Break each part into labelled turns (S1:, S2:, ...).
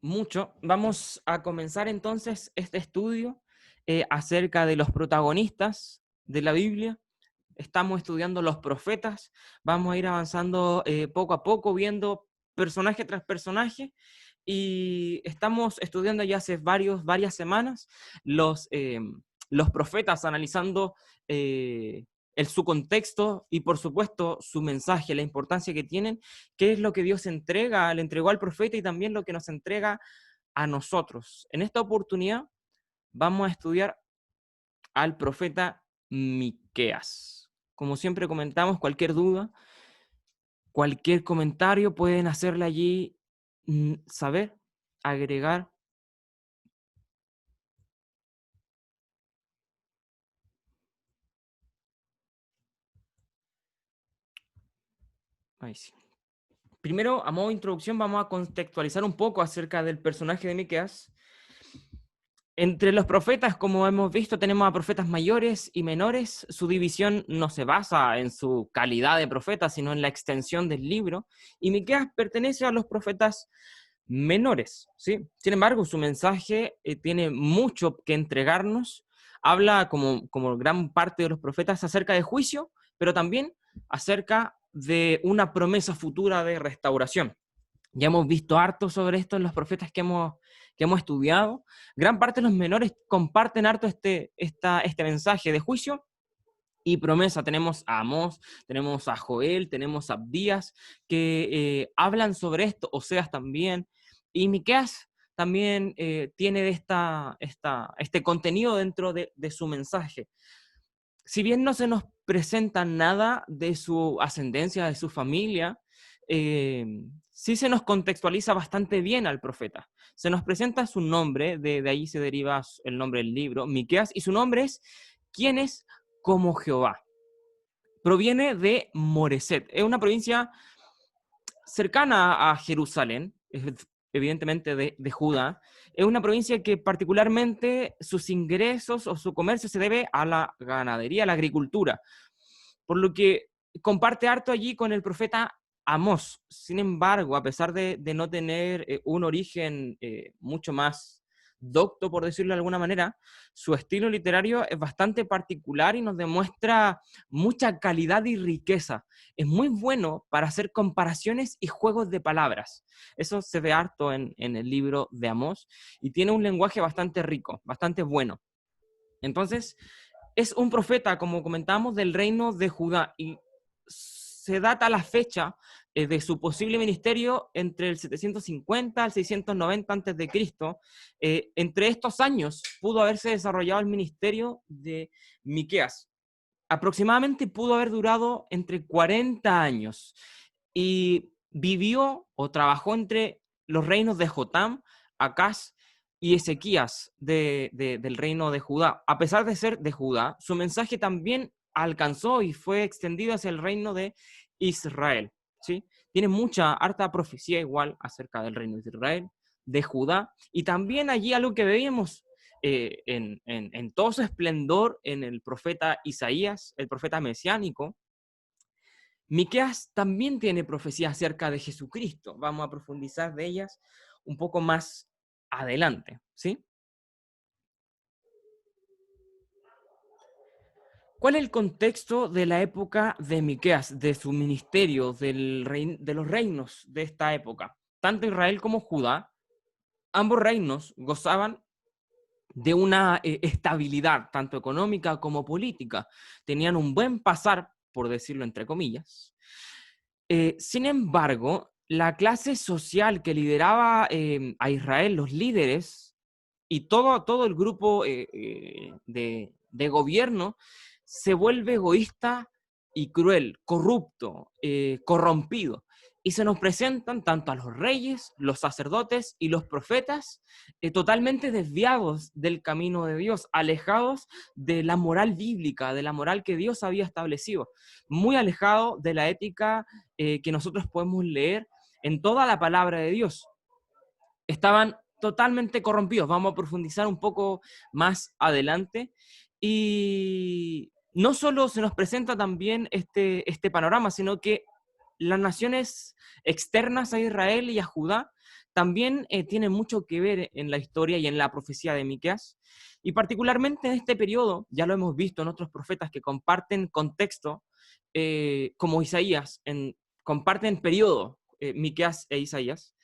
S1: mucho. Vamos a comenzar entonces este estudio acerca de los protagonistas de la Biblia. Estamos estudiando los profetas, vamos a ir avanzando poco a poco, viendo personaje tras personaje, y estamos estudiando ya hace varias semanas los, eh, los profetas, analizando su contexto y por supuesto su mensaje, la importancia que tienen, qué es lo que Dios entrega, le entregó al profeta y también lo que nos entrega a nosotros. En esta oportunidad vamos a estudiar al profeta Miqueas. Como siempre comentamos, cualquier duda, cualquier comentario pueden hacerle allí saber, agregar. Ahí sí. Primero, a modo de introducción, vamos a contextualizar un poco acerca del personaje de Miqueas. Entre los profetas, como hemos visto, tenemos a profetas mayores y menores. Su división no se basa en su calidad de profeta, sino en la extensión del libro. Y Miqueas pertenece a los profetas menores, ¿sí? Sin embargo, su mensaje tiene mucho que entregarnos. Habla, como gran parte de los profetas, acerca de juicio, pero también acerca de una promesa futura de restauración. Ya hemos visto harto sobre esto en los profetas que hemos estudiado. Gran parte de los menores comparten harto este mensaje de juicio y promesa. Tenemos a Amós, tenemos a Joel, tenemos a Abdías, que hablan sobre esto, Oseas también, y Miqueas también tiene este contenido dentro de su mensaje. Si bien no se nos presenta nada de su ascendencia, de su familia, eh, sí se nos contextualiza bastante bien al profeta. Se nos presenta su nombre, de ahí se deriva el nombre del libro, Miqueas, y su nombre es ¿Quién es como Jehová? Proviene de Moreset, es una provincia cercana a Jerusalén, evidentemente de Judá. Es una provincia que particularmente sus ingresos o su comercio se debe a la ganadería, a la agricultura, por lo que comparte harto allí con el profeta Amós. Sin embargo, a pesar de no tener un origen mucho más docto, por decirlo de alguna manera, su estilo literario es bastante particular y nos demuestra mucha calidad y riqueza. Es muy bueno para hacer comparaciones y juegos de palabras. Eso se ve harto en el libro de Amós y tiene un lenguaje bastante rico, bastante bueno. Entonces, es un profeta, como comentamos, del reino de Judá y se data la fecha de su posible ministerio entre el 750 al 690 antes de Cristo. Entre estos años pudo haberse desarrollado el ministerio de Miqueas. Aproximadamente pudo haber durado entre 40 años y vivió o trabajó entre los reinos de Jotam, Acaz y Ezequías del reino de Judá. A pesar de ser de Judá, su mensaje también alcanzó y fue extendido hacia el reino de Israel. ¿Sí? Tiene harta profecía igual acerca del reino de Israel, de Judá, y también allí algo que veíamos en todo su esplendor en el profeta Isaías, el profeta mesiánico. Miqueas también tiene profecías acerca de Jesucristo. Vamos a profundizar de ellas un poco más adelante, ¿sí? ¿Cuál es el contexto de la época de Miqueas, de su ministerio, de los reinos de esta época? Tanto Israel como Judá, ambos reinos gozaban de una estabilidad, tanto económica como política. Tenían un buen pasar, por decirlo entre comillas. Sin embargo, la clase social que lideraba a Israel, los líderes y todo el grupo de gobierno, se vuelve egoísta y cruel, corrupto, corrompido. Y se nos presentan tanto a los reyes, los sacerdotes y los profetas totalmente desviados del camino de Dios, alejados de la moral bíblica, de la moral que Dios había establecido, muy alejado de la ética que nosotros podemos leer en toda la palabra de Dios. Estaban totalmente corrompidos. Vamos a profundizar un poco más adelante. Y no solo se nos presenta también este panorama, sino que las naciones externas a Israel y a Judá también tienen mucho que ver en la historia y en la profecía de Miqueas. Y particularmente en este periodo, ya lo hemos visto en otros profetas que comparten contexto, como Isaías, comparten periodo, Miqueas e Isaías.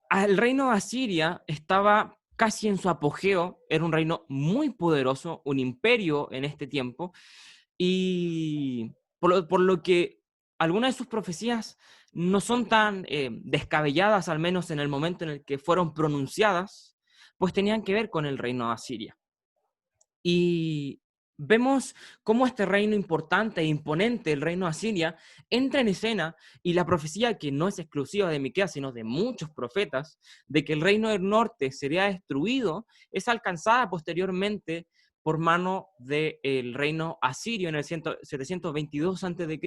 S1: El reino de Asiria estaba casi en su apogeo, era un reino muy poderoso, un imperio en este tiempo, y por lo que algunas de sus profecías no son tan descabelladas, al menos en el momento en el que fueron pronunciadas, pues tenían que ver con el reino de Asiria. Y vemos cómo este reino importante e imponente, el reino de Asiria, entra en escena, y la profecía, que no es exclusiva de Miqueas, sino de muchos profetas, de que el reino del norte sería destruido, es alcanzada posteriormente por mano del reino asirio en el 722 a.C.,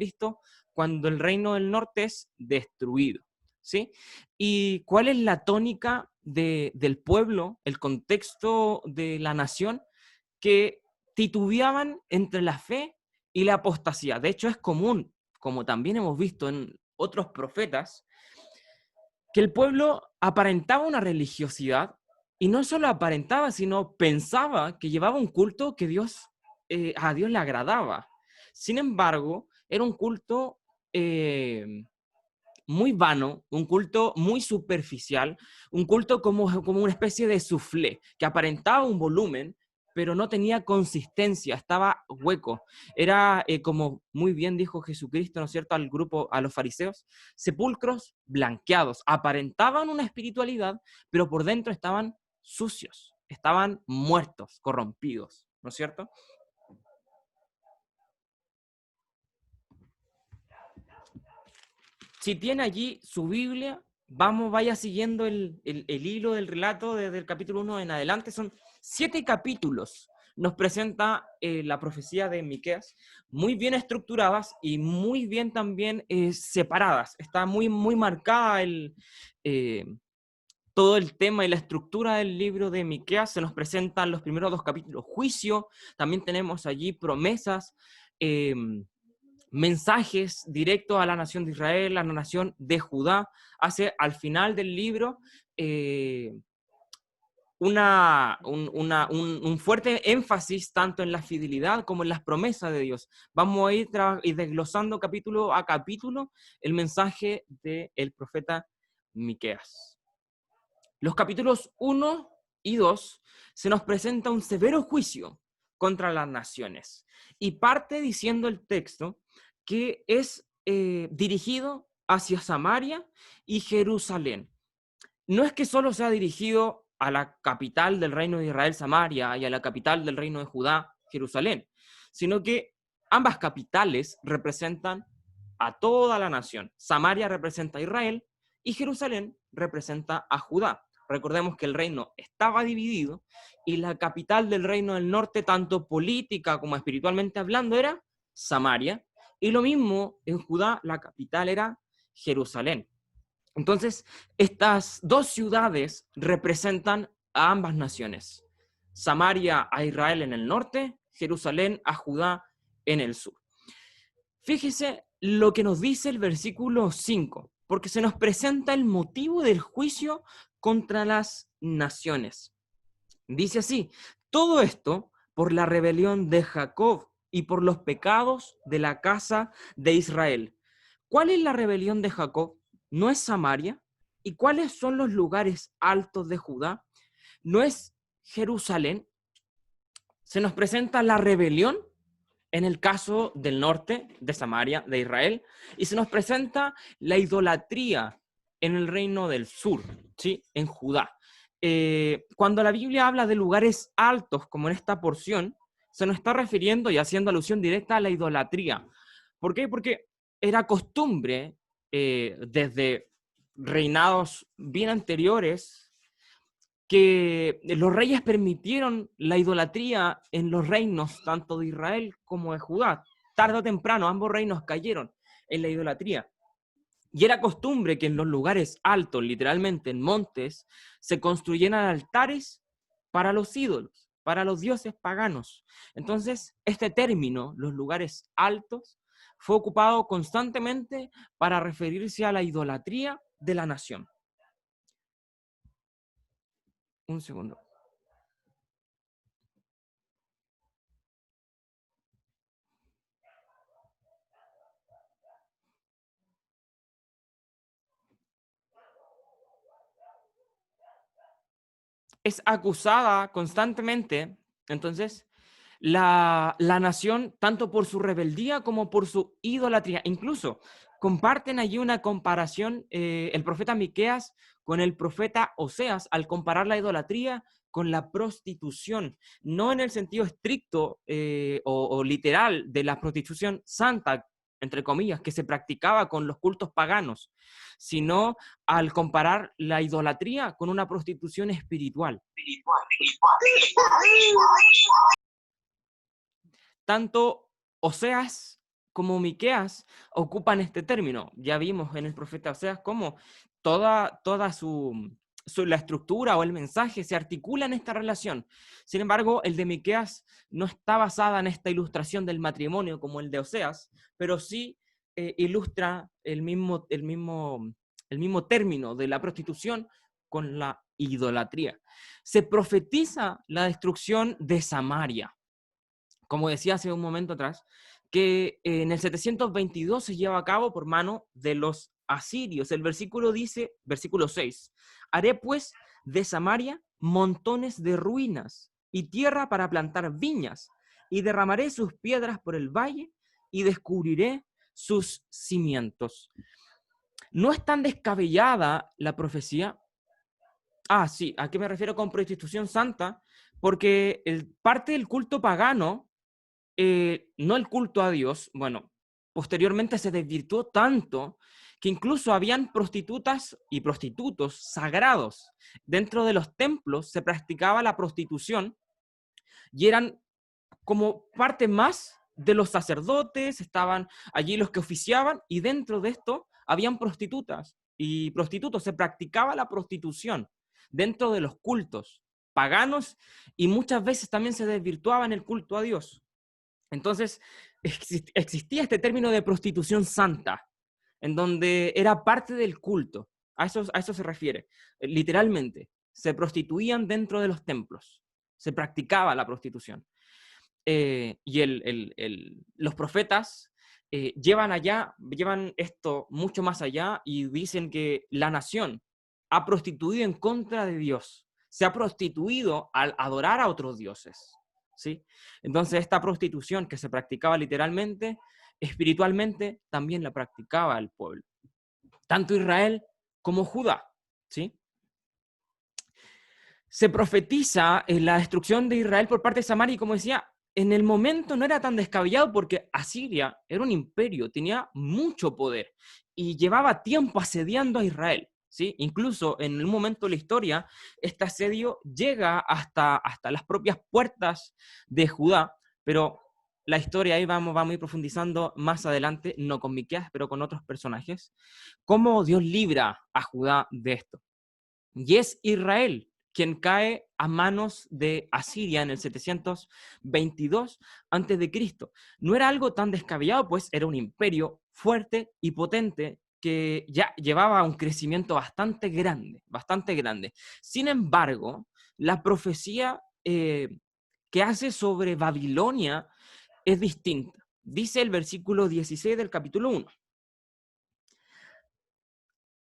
S1: cuando el reino del norte es destruido. ¿Sí? ¿Y cuál es la tónica del pueblo, el contexto de la nación? Que titubeaban entre la fe y la apostasía. De hecho, es común, como también hemos visto en otros profetas, que el pueblo aparentaba una religiosidad, y no solo aparentaba, sino pensaba que llevaba un culto que a Dios le agradaba. Sin embargo, era un culto muy vano, un culto muy superficial, un culto como una especie de soufflé, que aparentaba un volumen, pero no tenía consistencia, estaba hueco. Era, como muy bien dijo Jesucristo, ¿no es cierto?, al grupo, a los fariseos, sepulcros blanqueados. Aparentaban una espiritualidad, pero por dentro estaban sucios, estaban muertos, corrompidos, ¿no es cierto? Si tiene allí su Biblia, vaya siguiendo el hilo del relato desde el capítulo 1 en adelante. Son 7 capítulos. Nos presenta la profecía de Miqueas, muy bien estructuradas y muy bien también separadas. Está muy, muy marcada eh, todo el tema y la estructura del libro de Miqueas. Se nos presentan los primeros 2 capítulos, juicio. También tenemos allí promesas, eh, mensajes directos a la nación de Israel, a la nación de Judá. Hace al final del libro un fuerte énfasis tanto en la fidelidad como en las promesas de Dios. Vamos a ir desglosando capítulo a capítulo el mensaje del profeta Miqueas. Los capítulos 1 y 2 se nos presenta un severo juicio contra las naciones, y parte diciendo el texto que es dirigido hacia Samaria y Jerusalén. No es que solo sea dirigido a la capital del reino de Israel, Samaria, y a la capital del reino de Judá, Jerusalén, sino que ambas capitales representan a toda la nación. Samaria representa a Israel y Jerusalén representa a Judá. Recordemos que el reino estaba dividido, y la capital del reino del norte, tanto política como espiritualmente hablando, era Samaria, y lo mismo en Judá, la capital era Jerusalén. Entonces, estas 2 ciudades representan a ambas naciones: Samaria a Israel en el norte, Jerusalén a Judá en el sur. Fíjese lo que nos dice el versículo 5, porque se nos presenta el motivo del juicio contra las naciones. Dice así: todo esto por la rebelión de Jacob y por los pecados de la casa de Israel. ¿Cuál es la rebelión de Jacob? ¿No es Samaria? ¿Y cuáles son los lugares altos de Judá? ¿No es Jerusalén? Se nos presenta la rebelión en el caso del norte de Samaria, de Israel, y se nos presenta la idolatría en el reino del sur, ¿sí?, en Judá. Cuando la Biblia habla de lugares altos, como en esta porción, se nos está refiriendo y haciendo alusión directa a la idolatría. ¿Por qué? Porque era costumbre, desde reinados bien anteriores, que los reyes permitieron la idolatría en los reinos tanto de Israel como de Judá. Tarde o temprano ambos reinos cayeron en la idolatría. Y era costumbre que en los lugares altos, literalmente en montes, se construyeran altares para los ídolos, para los dioses paganos. Entonces, este término, los lugares altos, fue ocupado constantemente para referirse a la idolatría de la nación. Un segundo. Es acusada constantemente, entonces, la nación, tanto por su rebeldía como por su idolatría. Incluso comparten allí una comparación, el profeta Miqueas con el profeta Oseas, al comparar la idolatría con la prostitución, no en el sentido estricto o literal de la prostitución santa, entre comillas, que se practicaba con los cultos paganos, sino al comparar la idolatría con una prostitución espiritual. Tanto Oseas como Miqueas ocupan este término. Ya vimos en el profeta Oseas cómo toda la estructura o el mensaje se articula en esta relación. Sin embargo, el de Miqueas no está basada en esta ilustración del matrimonio como el de Oseas, pero sí ilustra el mismo término de la prostitución con la idolatría. Se profetiza la destrucción de Samaria, como decía hace un momento atrás, que en el 722 se lleva a cabo por mano de los asirios. El versículo dice, versículo 6, haré pues de Samaria montones de ruinas y tierra para plantar viñas, y derramaré sus piedras por el valle y descubriré sus cimientos. No es tan descabellada la profecía. Sí, ¿a qué me refiero con prostitución santa? Porque parte del culto pagano, no el culto a Dios, bueno, posteriormente se desvirtuó tanto que incluso habían prostitutas y prostitutos sagrados. Dentro de los templos se practicaba la prostitución y eran como parte más de los sacerdotes, estaban allí los que oficiaban, y dentro de esto habían prostitutas y prostitutos. Se practicaba la prostitución dentro de los cultos paganos y muchas veces también se desvirtuaba en el culto a Dios. Entonces, existía este término de prostitución santa, en donde era parte del culto. A eso se refiere. Literalmente, se prostituían dentro de los templos. Se practicaba la prostitución. Los profetas llevan esto mucho más allá y dicen que la nación ha prostituido en contra de Dios. Se ha prostituido al adorar a otros dioses. ¿Sí? Entonces esta prostitución que se practicaba literalmente, espiritualmente también la practicaba el pueblo, tanto Israel como Judá. ¿Sí? Se profetiza en la destrucción de Israel por parte de Samaria y, como decía, en el momento no era tan descabellado porque Asiria era un imperio, tenía mucho poder y llevaba tiempo asediando a Israel. ¿Sí? Incluso en un momento de la historia, este asedio llega hasta las propias puertas de Judá, pero la historia ahí vamos a ir profundizando más adelante, no con Miqueas, pero con otros personajes, cómo Dios libra a Judá de esto. Y es Israel quien cae a manos de Asiria en el 722 a.C. No era algo tan descabellado, pues era un imperio fuerte y potente que ya llevaba un crecimiento bastante grande, bastante grande. Sin embargo, la profecía que hace sobre Babilonia es distinta. Dice el versículo 16 del capítulo 1.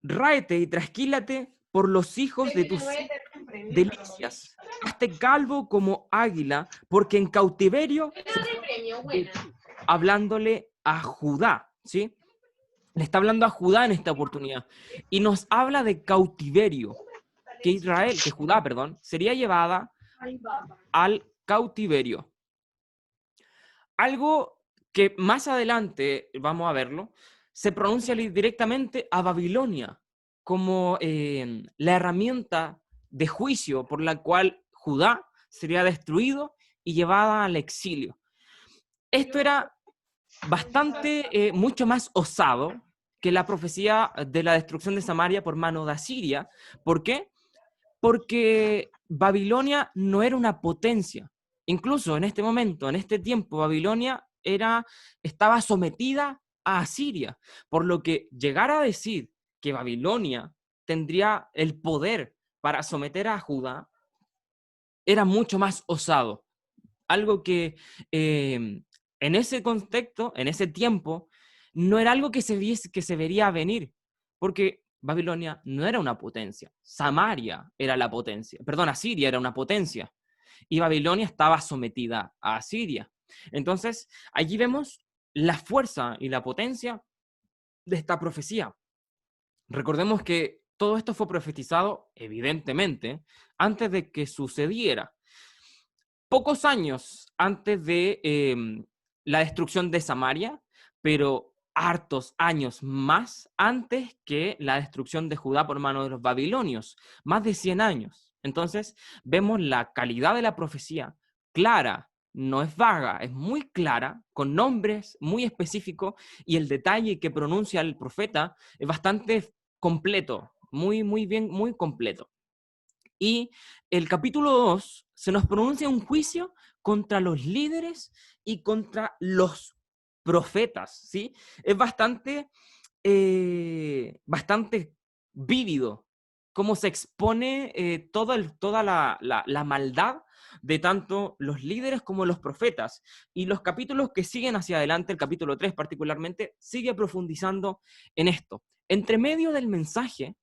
S1: Ráete y trasquílate por los hijos de tus delicias. Hazte calvo como águila, porque en cautiverio, hablándole a Judá, ¿sí? Le está hablando a Judá en esta oportunidad. Y nos habla de cautiverio, que Judá, sería llevada al cautiverio. Algo que más adelante, vamos a verlo, se pronuncia directamente a Babilonia como la herramienta de juicio por la cual Judá sería destruido y llevada al exilio. Esto era bastante, mucho más osado que la profecía de la destrucción de Samaria por mano de Asiria. ¿Por qué? Porque Babilonia no era una potencia. Incluso en este momento, en este tiempo, Babilonia estaba sometida a Asiria, por lo que llegar a decir que Babilonia tendría el poder para someter a Judá era mucho más osado. Algo que en ese contexto, en ese tiempo, no era algo que se vería venir, porque Babilonia no era una potencia, Samaria era la potencia, perdón, Asiria era una potencia, y Babilonia estaba sometida a Asiria. Entonces, allí vemos la fuerza y la potencia de esta profecía. Recordemos que todo esto fue profetizado, evidentemente, antes de que sucediera. Pocos años antes de la destrucción de Samaria, pero hartos años más antes que la destrucción de Judá por mano de los babilonios, más de 100 años. Entonces, vemos la calidad de la profecía clara, no es vaga, es muy clara, con nombres muy específicos, y el detalle que pronuncia el profeta es bastante completo, muy bien, muy completo. Y el capítulo 2 se nos pronuncia un juicio contra los líderes y contra los profetas, ¿sí? Es bastante vívido cómo se expone toda la maldad de tanto los líderes como los profetas. Y los capítulos que siguen hacia adelante, el capítulo 3 particularmente, sigue profundizando en esto. Entre medio del mensaje,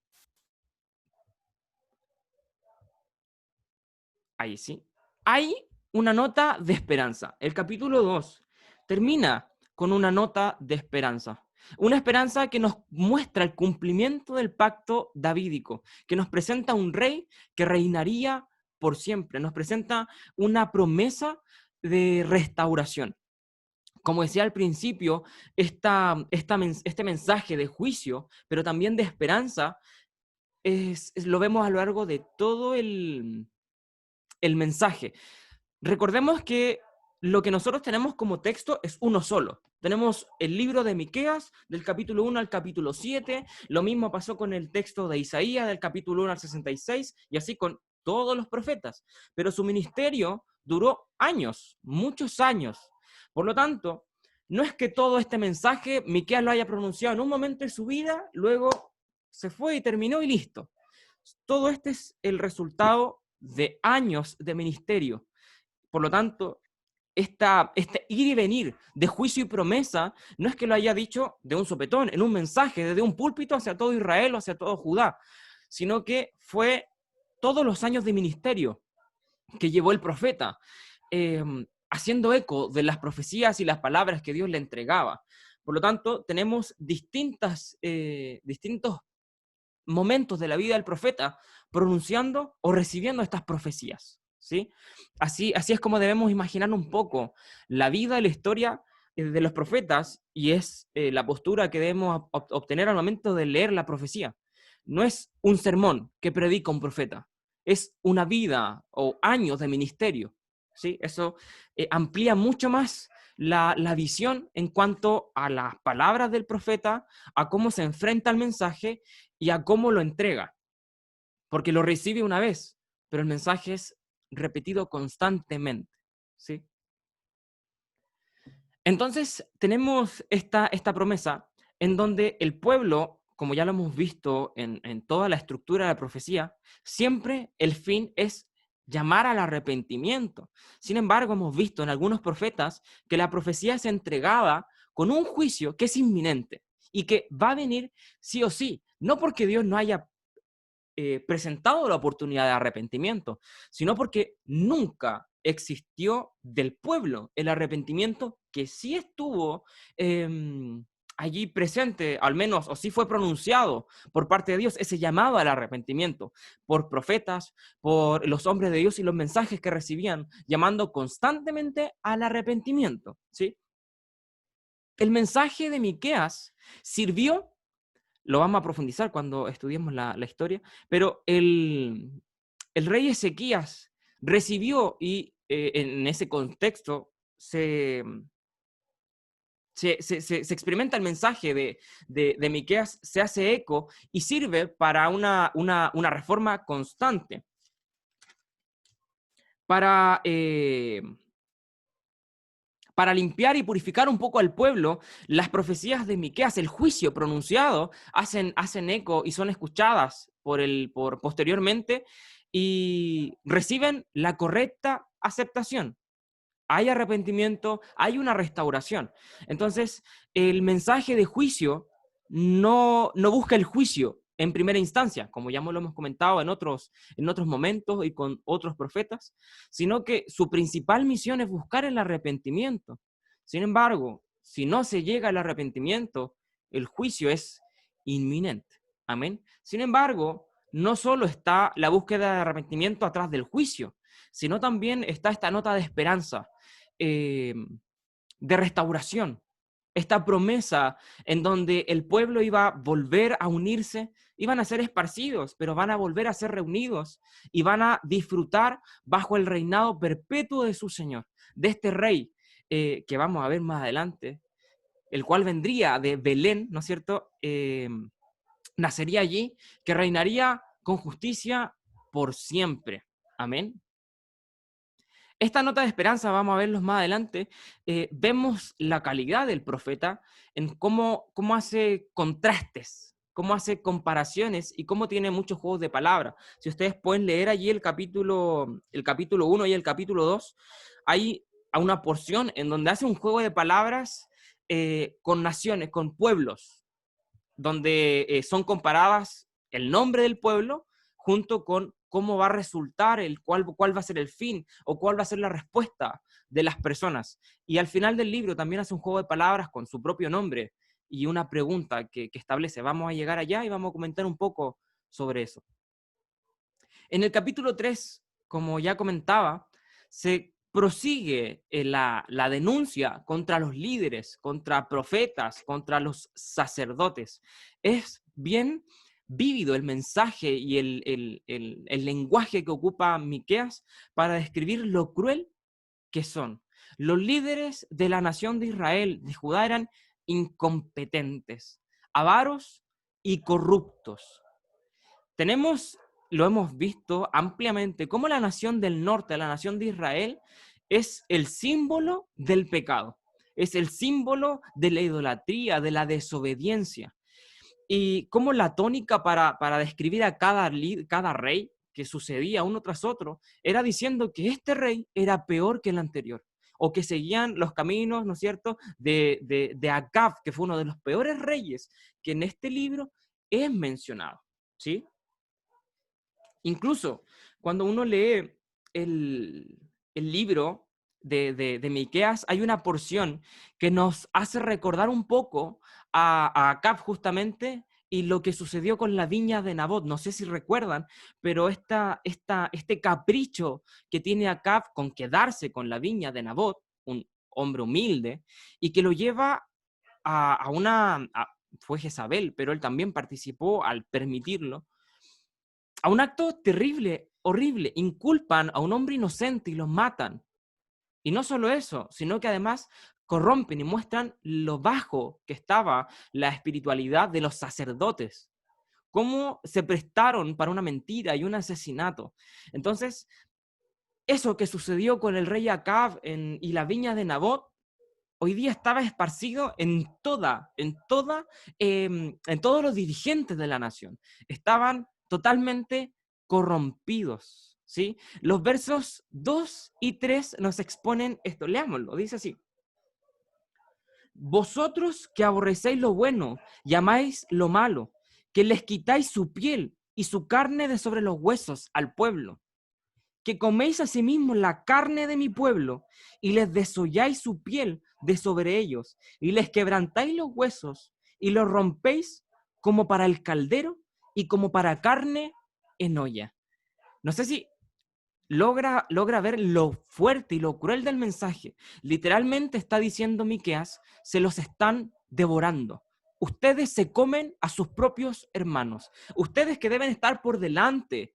S1: ahí sí, hay una nota de esperanza. El capítulo 2 termina con una nota de esperanza. Una esperanza que nos muestra el cumplimiento del pacto davídico, que nos presenta un rey que reinaría por siempre, nos presenta una promesa de restauración. Como decía al principio, este mensaje de juicio, pero también de esperanza, lo vemos a lo largo de todo el mensaje. Recordemos que lo que nosotros tenemos como texto es uno solo. Tenemos el libro de Miqueas, del capítulo 1 al capítulo 7. Lo mismo pasó con el texto de Isaías, del capítulo 1 al 66, y así con todos los profetas. Pero su ministerio duró años, muchos años. Por lo tanto, no es que todo este mensaje Miqueas lo haya pronunciado en un momento de su vida, luego se fue y terminó y listo. Todo este es el resultado de años de ministerio. Por lo tanto, este ir y venir de juicio y promesa no es que lo haya dicho de un sopetón, en un mensaje, desde un púlpito hacia todo Israel o hacia todo Judá, sino que fue todos los años de ministerio que llevó el profeta, eh, haciendo eco de las profecías y las palabras que Dios le entregaba. Por lo tanto, tenemos distintos momentos de la vida del profeta pronunciando o recibiendo estas profecías, ¿sí? Así es como debemos imaginar un poco la vida y la historia de los profetas, y es la postura que debemos obtener al momento de leer la profecía. No es un sermón que predica un profeta, es una vida o años de ministerio, ¿sí? Eso amplía mucho más la visión en cuanto a las palabras del profeta, a cómo se enfrenta al mensaje y a cómo lo entrega, porque lo recibe una vez, pero el mensaje es repetido constantemente, ¿sí? Entonces tenemos esta promesa en donde el pueblo, como ya lo hemos visto en toda la estructura de la profecía, siempre el fin es llamar al arrepentimiento. Sin embargo, hemos visto en algunos profetas que la profecía es entregada con un juicio que es inminente y que va a venir sí o sí, no porque Dios no haya presentado la oportunidad de arrepentimiento, sino porque nunca existió del pueblo el arrepentimiento que sí estuvo eh, allí presente, al menos, o sí fue pronunciado por parte de Dios, ese llamado al arrepentimiento, por profetas, por los hombres de Dios y los mensajes que recibían, llamando constantemente al arrepentimiento, ¿sí? El mensaje de Miqueas sirvió, lo vamos a profundizar cuando estudiemos la historia, pero el rey Ezequías recibió y en ese contexto se experimenta el mensaje de Miqueas, se hace eco y sirve para una reforma constante, para, para limpiar y purificar un poco al pueblo, las profecías de Miqueas, el juicio pronunciado, hacen eco y son escuchadas posteriormente y reciben la correcta aceptación. Hay arrepentimiento, hay una restauración. Entonces, el mensaje de juicio no busca el juicio en primera instancia, como ya lo hemos comentado en otros momentos y con otros profetas, sino que su principal misión es buscar el arrepentimiento. Sin embargo, si no se llega al arrepentimiento, el juicio es inminente. Amén. Sin embargo, no solo está la búsqueda de arrepentimiento atrás del juicio, sino también está esta nota de esperanza, de restauración, esta promesa en donde el pueblo iba a volver a unirse, iban a ser esparcidos, pero van a volver a ser reunidos y van a disfrutar bajo el reinado perpetuo de su Señor, de este rey que vamos a ver más adelante, el cual vendría de Belén, ¿no es cierto? Nacería allí, que reinaría con justicia por siempre. Amén. Esta nota de esperanza, vamos a verlos más adelante, vemos la calidad del profeta en cómo hace contrastes, cómo hace comparaciones y cómo tiene muchos juegos de palabras. Si ustedes pueden leer allí el capítulo 1 y el capítulo 2, hay una porción en donde hace un juego de palabras con naciones, con pueblos, donde son comparadas el nombre del pueblo junto con cómo va a resultar, cuál va a ser el fin o cuál va a ser la respuesta de las personas. Y al final del libro también hace un juego de palabras con su propio nombre y una pregunta que establece. Vamos a llegar allá y vamos a comentar un poco sobre eso. En el capítulo 3, como ya comentaba, se prosigue la denuncia contra los líderes, contra profetas, contra los sacerdotes. Es bien vívido el mensaje y el lenguaje que ocupa Miqueas para describir lo cruel que son. Los líderes de la nación de Israel, de Judá, eran incompetentes, avaros y corruptos. Lo hemos visto ampliamente, cómo la nación del norte, la nación de Israel, es el símbolo del pecado, es el símbolo de la idolatría, de la desobediencia. Y cómo la tónica para describir a cada rey que sucedía uno tras otro, era diciendo que este rey era peor que el anterior, o que seguían los caminos, ¿no es cierto?, de Acab, que fue uno de los peores reyes que en este libro es mencionado, ¿sí? Incluso cuando uno lee el libro de Miqueas, hay una porción que nos hace recordar un poco a Acab justamente y lo que sucedió con la viña de Nabot. No sé si recuerdan, pero este capricho que tiene Acab con quedarse con la viña de Nabot, un hombre humilde, y que lo lleva fue Jezabel, pero él también participó al permitirlo, a un acto terrible, horrible. Inculpan a un hombre inocente y lo matan. Y no solo eso, sino que además corrompen y muestran lo bajo que estaba la espiritualidad de los sacerdotes. Cómo se prestaron para una mentira y un asesinato. Entonces, eso que sucedió con el rey Acab y la viña de Nabot, hoy día estaba esparcido en todos los dirigentes de la nación. Estaban totalmente corrompidos, ¿sí? Los versos 2 y 3 nos exponen esto. Leámoslo, dice así. Vosotros que aborrecéis lo bueno y amáis lo malo, que les quitáis su piel y su carne de sobre los huesos al pueblo, que coméis asimismo la carne de mi pueblo y les desolláis su piel de sobre ellos y les quebrantáis los huesos y los rompéis como para el caldero y como para carne en olla. No sé si logra ver lo fuerte y lo cruel del mensaje. Literalmente está diciendo Miqueas, se los están devorando. Ustedes se comen a sus propios hermanos. Ustedes que deben estar por delante,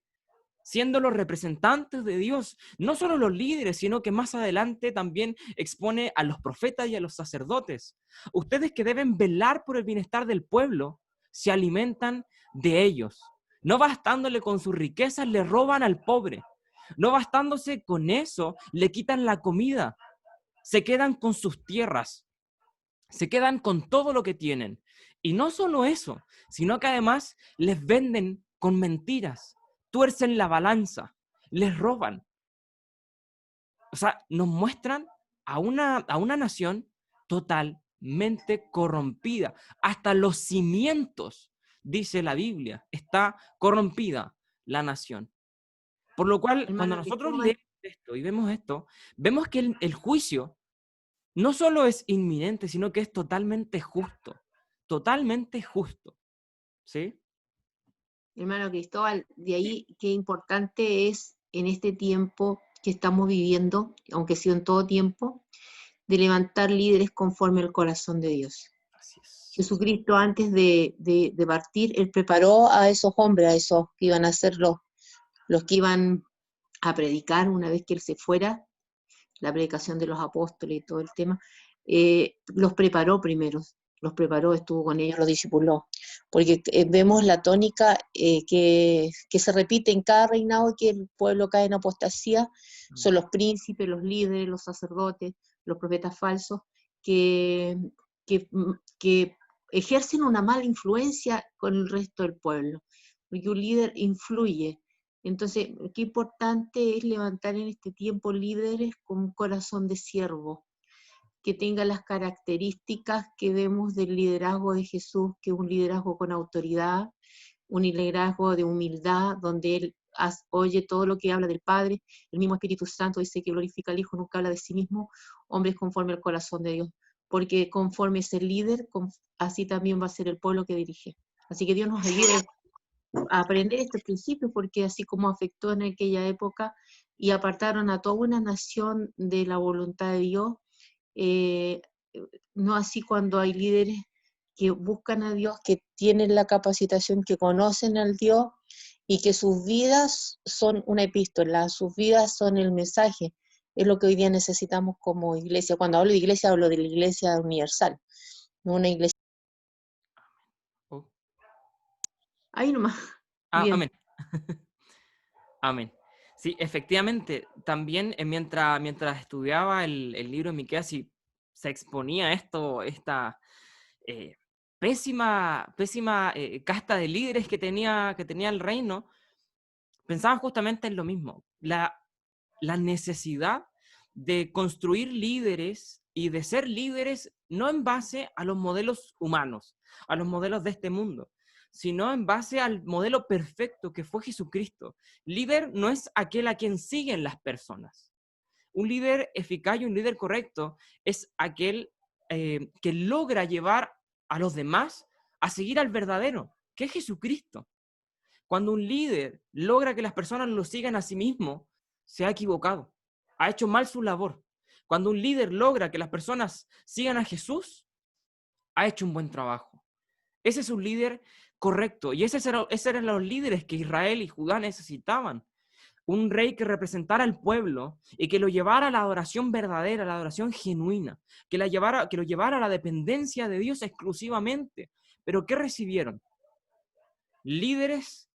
S1: siendo los representantes de Dios, no solo los líderes, sino que más adelante también expone a los profetas y a los sacerdotes. Ustedes que deben velar por el bienestar del pueblo, se alimentan de ellos. No bastándole con sus riquezas, le roban al pobre. No bastándose con eso, le quitan la comida. se quedan con sus tierras, se quedan con todo lo que tienen. Y no solo eso, sino que además les venden con mentiras, tuercen la balanza, les roban. O sea, nos muestran a una nación totalmente corrompida. Hasta los cimientos, dice la Biblia, está corrompida la nación. Por lo cual, cuando
S2: Hermano
S1: nosotros
S2: Cristóbal,
S1: leemos esto y vemos esto, vemos que el juicio no solo es inminente, sino que es totalmente justo. Totalmente justo. ¿Sí?
S2: hermano Cristóbal, de ahí qué importante es en este tiempo que estamos viviendo, aunque sea en todo tiempo, de levantar líderes conforme al corazón de Dios.
S1: Así es.
S2: Jesucristo antes de partir, Él preparó a esos hombres, a esos que iban a ser los que iban a predicar una vez que Él se fuera, la predicación de los apóstoles y todo el tema, los preparó primero, los preparó, estuvo con ellos, los discipuló, porque vemos la tónica que se repite en cada reinado que el pueblo cae en apostasía, son los príncipes, los líderes, los sacerdotes, los profetas falsos, que, que, que ejercen una mala influencia con el resto del pueblo, porque un líder influye. Entonces, qué importante es levantar en este tiempo líderes con un corazón de siervo, que tengan las características que vemos del liderazgo de Jesús, que es un liderazgo con autoridad, un liderazgo de humildad, donde Él oye todo lo que habla del Padre. El mismo Espíritu Santo dice que glorifica al Hijo, nunca habla de sí mismo, hombres conforme al corazón de Dios, porque conforme es el líder, así también va a ser el pueblo que dirige. Así que Dios nos ayude a aprender este principio, porque así como afectó en aquella época y apartaron a toda una nación de la voluntad de Dios, eh, no así cuando hay líderes que buscan a Dios, que tienen la capacitación, que conocen al Dios y que sus vidas son una epístola, sus vidas son el mensaje. Es lo que hoy día necesitamos como iglesia. Cuando hablo de iglesia, hablo de la iglesia universal, no una iglesia.
S1: Oh.
S2: Ahí nomás.
S1: Amén.
S2: Bien.
S1: Amén. Sí, efectivamente, también mientras estudiaba el libro de Miqueas y se exponía esta pésima casta de líderes que tenía el reino, pensaba justamente en lo mismo, la necesidad de construir líderes y de ser líderes no en base a los modelos humanos, a los modelos de este mundo, sino en base al modelo perfecto que fue Jesucristo. Líder no es aquel a quien siguen las personas. Un líder eficaz y un líder correcto es aquel que logra llevar a los demás a seguir al verdadero, que es Jesucristo. Cuando un líder logra que las personas lo sigan a sí mismo, se ha equivocado, ha hecho mal su labor. Cuando un líder logra que las personas sigan a Jesús, ha hecho un buen trabajo. Ese es un líder correcto y esos eran los líderes que Israel y Judá necesitaban. Un rey que representara al pueblo y que lo llevara a la adoración verdadera, a la adoración genuina, que lo llevara a la dependencia de Dios exclusivamente. Pero ¿qué recibieron? Líderes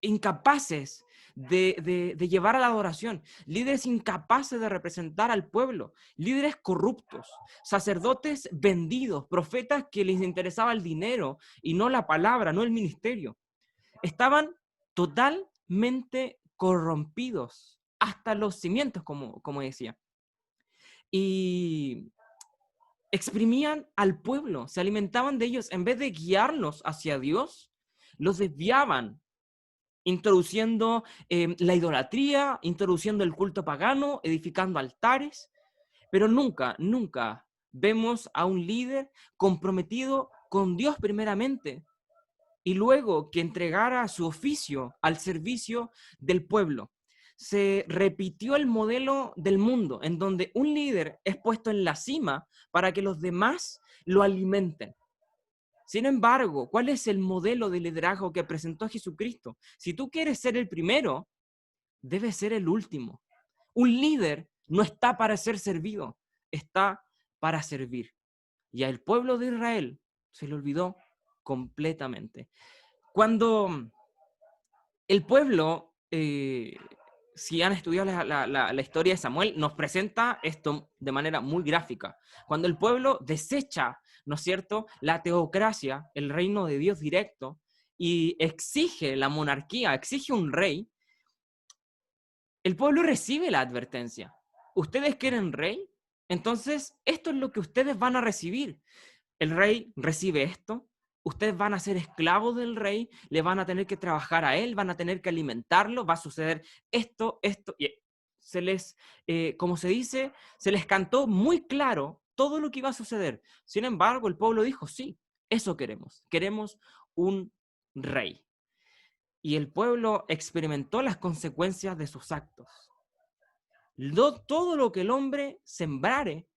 S1: incapaces de llevar a la adoración, líderes incapaces de representar al pueblo, líderes corruptos, sacerdotes vendidos, profetas que les interesaba el dinero y no la palabra, no el ministerio. Estaban totalmente corrompidos, hasta los cimientos, como decía. Y exprimían al pueblo, se alimentaban de ellos, en vez de guiarlos hacia Dios, los desviaban introduciendo la idolatría, introduciendo el culto pagano, edificando altares, pero nunca vemos a un líder comprometido con Dios primeramente y luego que entregara su oficio al servicio del pueblo. Se repitió el modelo del mundo, en donde un líder es puesto en la cima para que los demás lo alimenten. Sin embargo, ¿cuál es el modelo de liderazgo que presentó Jesucristo? Si tú quieres ser el primero, debes ser el último. Un líder no está para ser servido, está para servir. Y al pueblo de Israel se le olvidó completamente. Cuando el pueblo si han estudiado la historia de Samuel, nos presenta esto de manera muy gráfica. Cuando el pueblo desecha, ¿no es cierto?, la teocracia, el reino de Dios directo, y exige la monarquía, exige un rey, el pueblo recibe la advertencia. ¿Ustedes quieren rey? Entonces, esto es lo que ustedes van a recibir. El rey recibe esto, ustedes van a ser esclavos del rey, le van a tener que trabajar a él, van a tener que alimentarlo, va a suceder esto, y se les, como se dice, se les cantó muy claro todo lo que iba a suceder. Sin embargo, el pueblo dijo, sí, eso queremos un rey. Y el pueblo experimentó las consecuencias de sus actos. Todo lo que el hombre sembrare,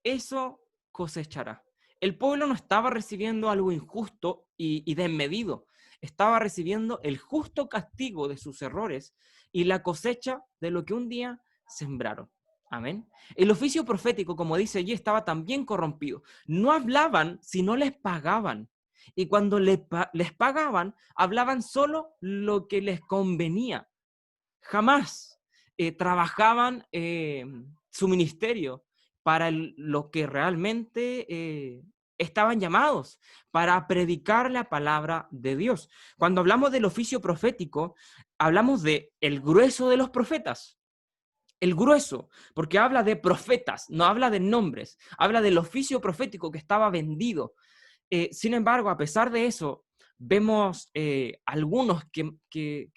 S1: eso cosechará. El pueblo no estaba recibiendo algo injusto y desmedido, estaba recibiendo el justo castigo de sus errores y la cosecha de lo que un día sembraron. Amén. El oficio profético, como dice allí, estaba también corrompido. No hablaban si no les pagaban. Y cuando les pagaban, hablaban solo lo que les convenía. Jamás trabajaban su ministerio para lo que realmente estaban llamados, para predicar la palabra de Dios. Cuando hablamos del oficio profético, hablamos de el grueso de los profetas. El grueso, porque habla de profetas, no habla de nombres, habla del oficio profético que estaba vendido. Sin embargo, a pesar de eso, vemos algunos que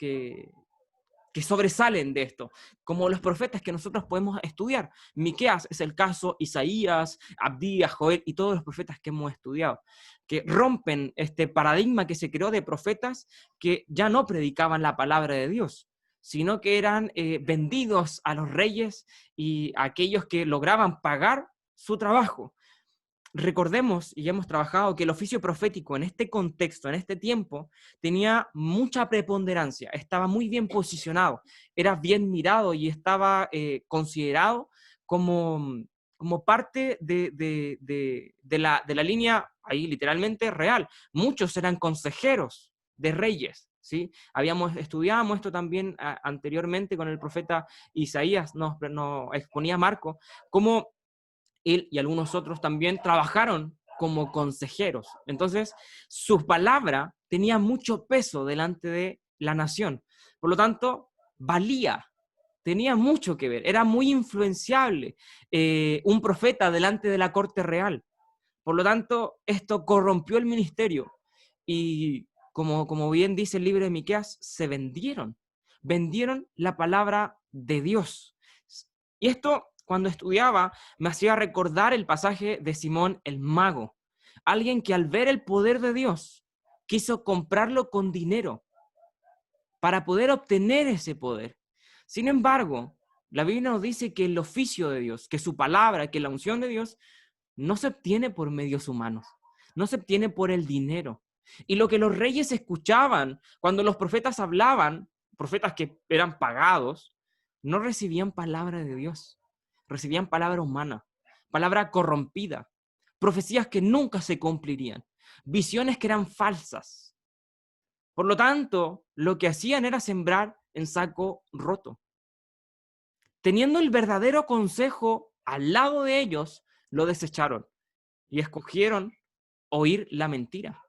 S1: sobresalen de esto, como los profetas que nosotros podemos estudiar. Miqueas es el caso, Isaías, Abdías, Joel y todos los profetas que hemos estudiado, que rompen este paradigma que se creó de profetas que ya no predicaban la palabra de Dios, sino que eran vendidos a los reyes y a aquellos que lograban pagar su trabajo. Recordemos, y hemos trabajado, que el oficio profético en este contexto, en este tiempo, tenía mucha preponderancia, estaba muy bien posicionado, era bien mirado y estaba considerado como parte de la línea, ahí literalmente, real. Muchos eran consejeros de reyes, ¿sí? Estudiábamos esto también anteriormente con el profeta Isaías, nos exponía Marco, cómo él y algunos otros también trabajaron como consejeros. Entonces, su palabra tenía mucho peso delante de la nación. Por lo tanto, valía, tenía mucho que ver, era muy influenciable un profeta delante de la corte real. Por lo tanto, esto corrompió el ministerio y, como bien dice el libro de Miqueas, se vendieron la palabra de Dios. Y esto, cuando estudiaba, me hacía recordar el pasaje de Simón el Mago, alguien que al ver el poder de Dios quiso comprarlo con dinero para poder obtener ese poder. Sin embargo, la Biblia nos dice que el oficio de Dios, que su palabra, que la unción de Dios, no se obtiene por medios humanos, no se obtiene por el dinero. Y lo que los reyes escuchaban cuando los profetas hablaban, profetas que eran pagados, no recibían palabra de Dios, recibían palabra humana, palabra corrompida, profecías que nunca se cumplirían, visiones que eran falsas. Por lo tanto, lo que hacían era sembrar en saco roto. Teniendo el verdadero consejo al lado de ellos, lo desecharon y escogieron oír la mentira.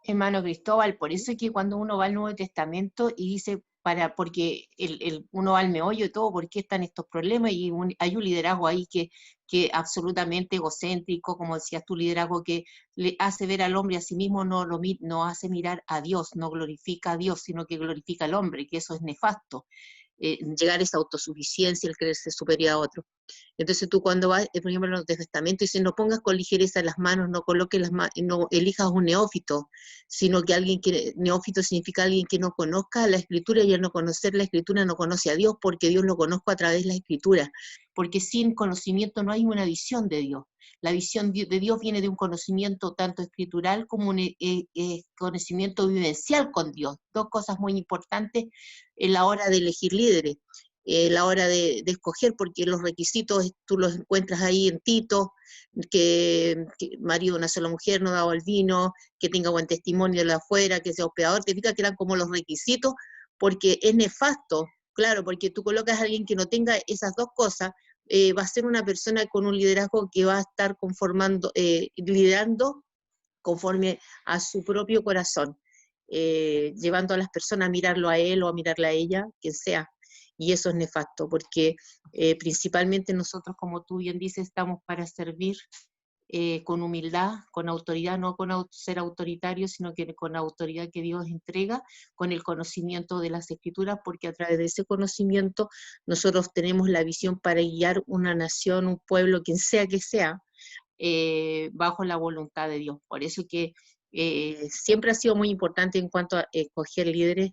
S2: Hermano Cristóbal, por eso es que cuando uno va al Nuevo Testamento y dice, porque uno va al meollo y todo, ¿por qué están estos problemas? Y hay un liderazgo ahí que absolutamente egocéntrico, como decías tu liderazgo que le hace ver al hombre a sí mismo, no hace mirar a Dios, no glorifica a Dios, sino que glorifica al hombre, que eso es nefasto. Llegar a esa autosuficiencia, el creerse superior a otro. Entonces tú cuando vas, por ejemplo, en los testamentos, dice, no pongas con ligereza las manos, no coloques no elijas un neófito, sino que neófito significa alguien que no conozca la Escritura, y al no conocer la Escritura no conoce a Dios, porque Dios lo conozco a través de la Escritura, porque sin conocimiento no hay una visión de Dios. La visión de Dios viene de un conocimiento tanto escritural como un conocimiento vivencial con Dios, dos cosas muy importantes en la hora de elegir líderes. La hora de escoger, porque los requisitos tú los encuentras ahí en Tito, que marido de una sola mujer, no dado el vino, que tenga buen testimonio de la afuera, que sea hospedador, te fijas que eran como los requisitos, porque es nefasto Claro, porque tú colocas a alguien que no tenga esas dos cosas, va a ser una persona con un liderazgo que va a estar liderando conforme a su propio corazón, llevando a las personas a mirarlo a él o a mirarla a ella, quien sea. Y eso es nefasto, porque principalmente nosotros, como tú bien dices, estamos para servir con humildad, con autoridad, no con ser autoritario, sino que con la autoridad que Dios entrega, con el conocimiento de las Escrituras, porque a través de ese conocimiento nosotros tenemos la visión para guiar una nación, un pueblo, quien sea que sea, bajo la voluntad de Dios. Por eso que siempre ha sido muy importante en cuanto a escoger líderes,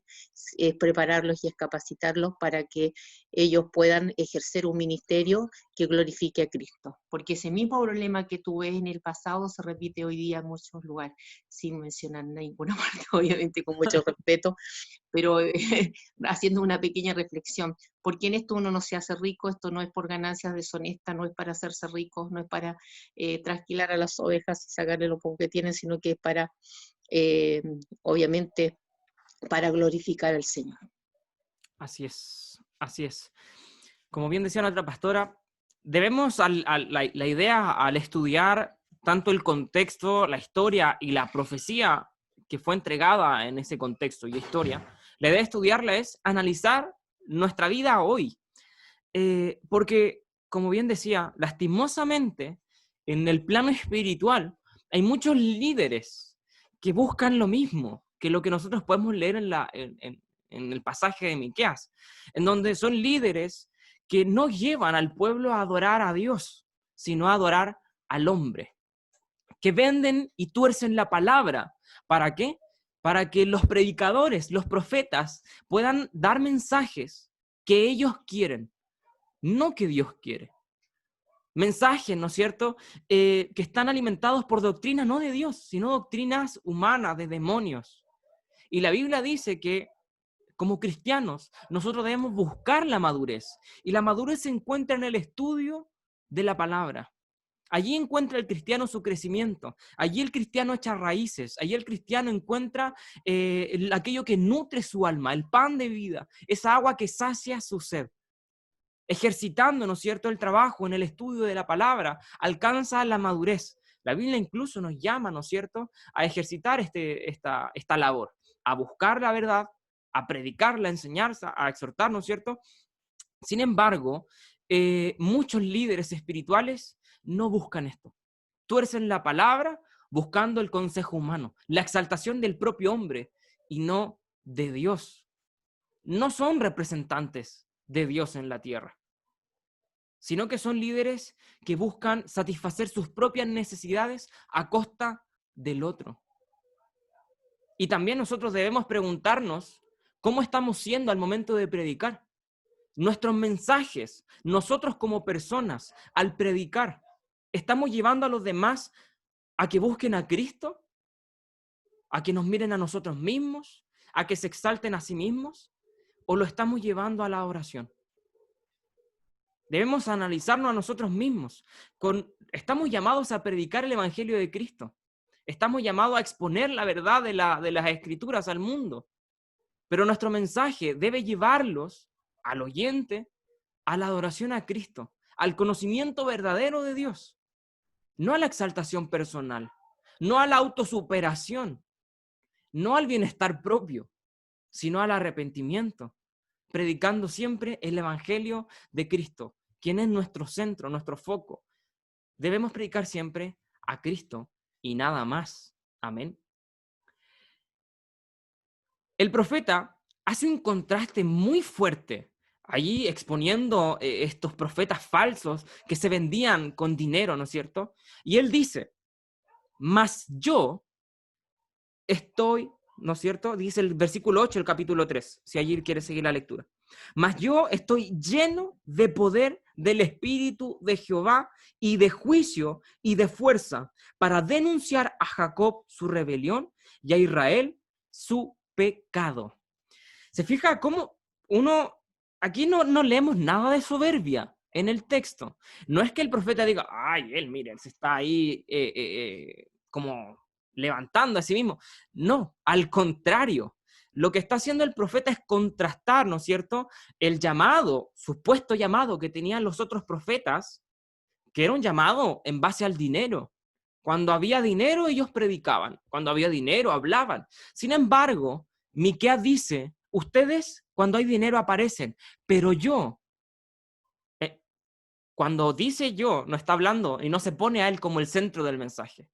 S2: prepararlos y capacitarlos para que ellos puedan ejercer un ministerio que glorifique a Cristo. Porque ese mismo problema que tú ves en el pasado se repite hoy día en muchos lugares, sin mencionar ninguna parte, obviamente con mucho respeto, pero haciendo una pequeña reflexión, porque en esto uno no se hace rico, esto no es por ganancias deshonestas, no es para hacerse ricos, no es para trasquilar a las ovejas y sacarle lo poco que tienen, sino que es para, obviamente, para glorificar al Señor.
S1: Así es, así es. Como bien decía nuestra pastora, debemos, la idea al estudiar tanto el contexto, la historia y la profecía que fue entregada en ese contexto y historia, la idea de estudiarla es analizar nuestra vida hoy. Porque, como bien decía, lastimosamente, en el plano espiritual hay muchos líderes que buscan lo mismo que lo que nosotros podemos leer en el pasaje de Miqueas, en donde son líderes que no llevan al pueblo a adorar a Dios, sino a adorar al hombre, que venden y tuercen la palabra. ¿Para qué? Para que los predicadores, los profetas, puedan dar mensajes que ellos quieren, no que Dios quiere. Mensajes, ¿no es cierto?, que están alimentados por doctrinas no de Dios, sino doctrinas humanas, de demonios. Y la Biblia dice que como cristianos nosotros debemos buscar la madurez. Y la madurez se encuentra en el estudio de la palabra. Allí encuentra el cristiano su crecimiento. Allí el cristiano echa raíces. Allí el cristiano encuentra aquello que nutre su alma, el pan de vida, esa agua que sacia su sed. Ejercitando, ¿no es cierto?, el trabajo en el estudio de la palabra, alcanza la madurez. La Biblia incluso nos llama, ¿no es cierto?, a ejercitar esta labor, a buscar la verdad, a predicarla, a enseñar, a exhortar, ¿no es cierto? Sin embargo, muchos líderes espirituales no buscan esto. Tuercen la palabra buscando el consejo humano, la exaltación del propio hombre y no de Dios. No son representantes de Dios en la tierra, sino que son líderes que buscan satisfacer sus propias necesidades a costa del otro. Y también nosotros debemos preguntarnos cómo estamos siendo al momento de predicar. Nuestros mensajes, nosotros como personas, al predicar, ¿estamos llevando a los demás a que busquen a Cristo? ¿A que nos miren a nosotros mismos? ¿A que se exalten a sí mismos? ¿O lo estamos llevando a la oración? Debemos analizarnos a nosotros mismos. Estamos llamados a predicar el Evangelio de Cristo. Estamos llamados a exponer la verdad de las Escrituras al mundo. Pero nuestro mensaje debe llevarlos al oyente a la adoración a Cristo, al conocimiento verdadero de Dios, no a la exaltación personal, no a la autosuperación, no al bienestar propio, sino al arrepentimiento, predicando siempre el Evangelio de Cristo, quien es nuestro centro, nuestro foco. Debemos predicar siempre a Cristo y nada más. Amén. El profeta hace un contraste muy fuerte, allí exponiendo estos profetas falsos que se vendían con dinero, ¿no es cierto? Y él dice, mas yo estoy, ¿no es cierto? Dice el versículo 8 del capítulo 3, si allí quiere seguir la lectura. Mas yo estoy lleno de poder del Espíritu de Jehová y de juicio y de fuerza para denunciar a Jacob su rebelión y a Israel su pecado. ¿Se fija cómo aquí no leemos nada de soberbia en el texto? No es que el profeta diga, ay, él, miren, se está ahí como levantando a sí mismo. No, al contrario, Lo que está haciendo el profeta es contrastar, ¿no es cierto?, el llamado, supuesto llamado que tenían los otros profetas, que era un llamado en base al dinero. Cuando había dinero, ellos predicaban. Cuando había dinero, hablaban. Sin embargo, Miqueas dice, ustedes cuando hay dinero aparecen, pero yo, eh, cuando dice yo, no está hablando y no se pone a él como el centro del mensaje,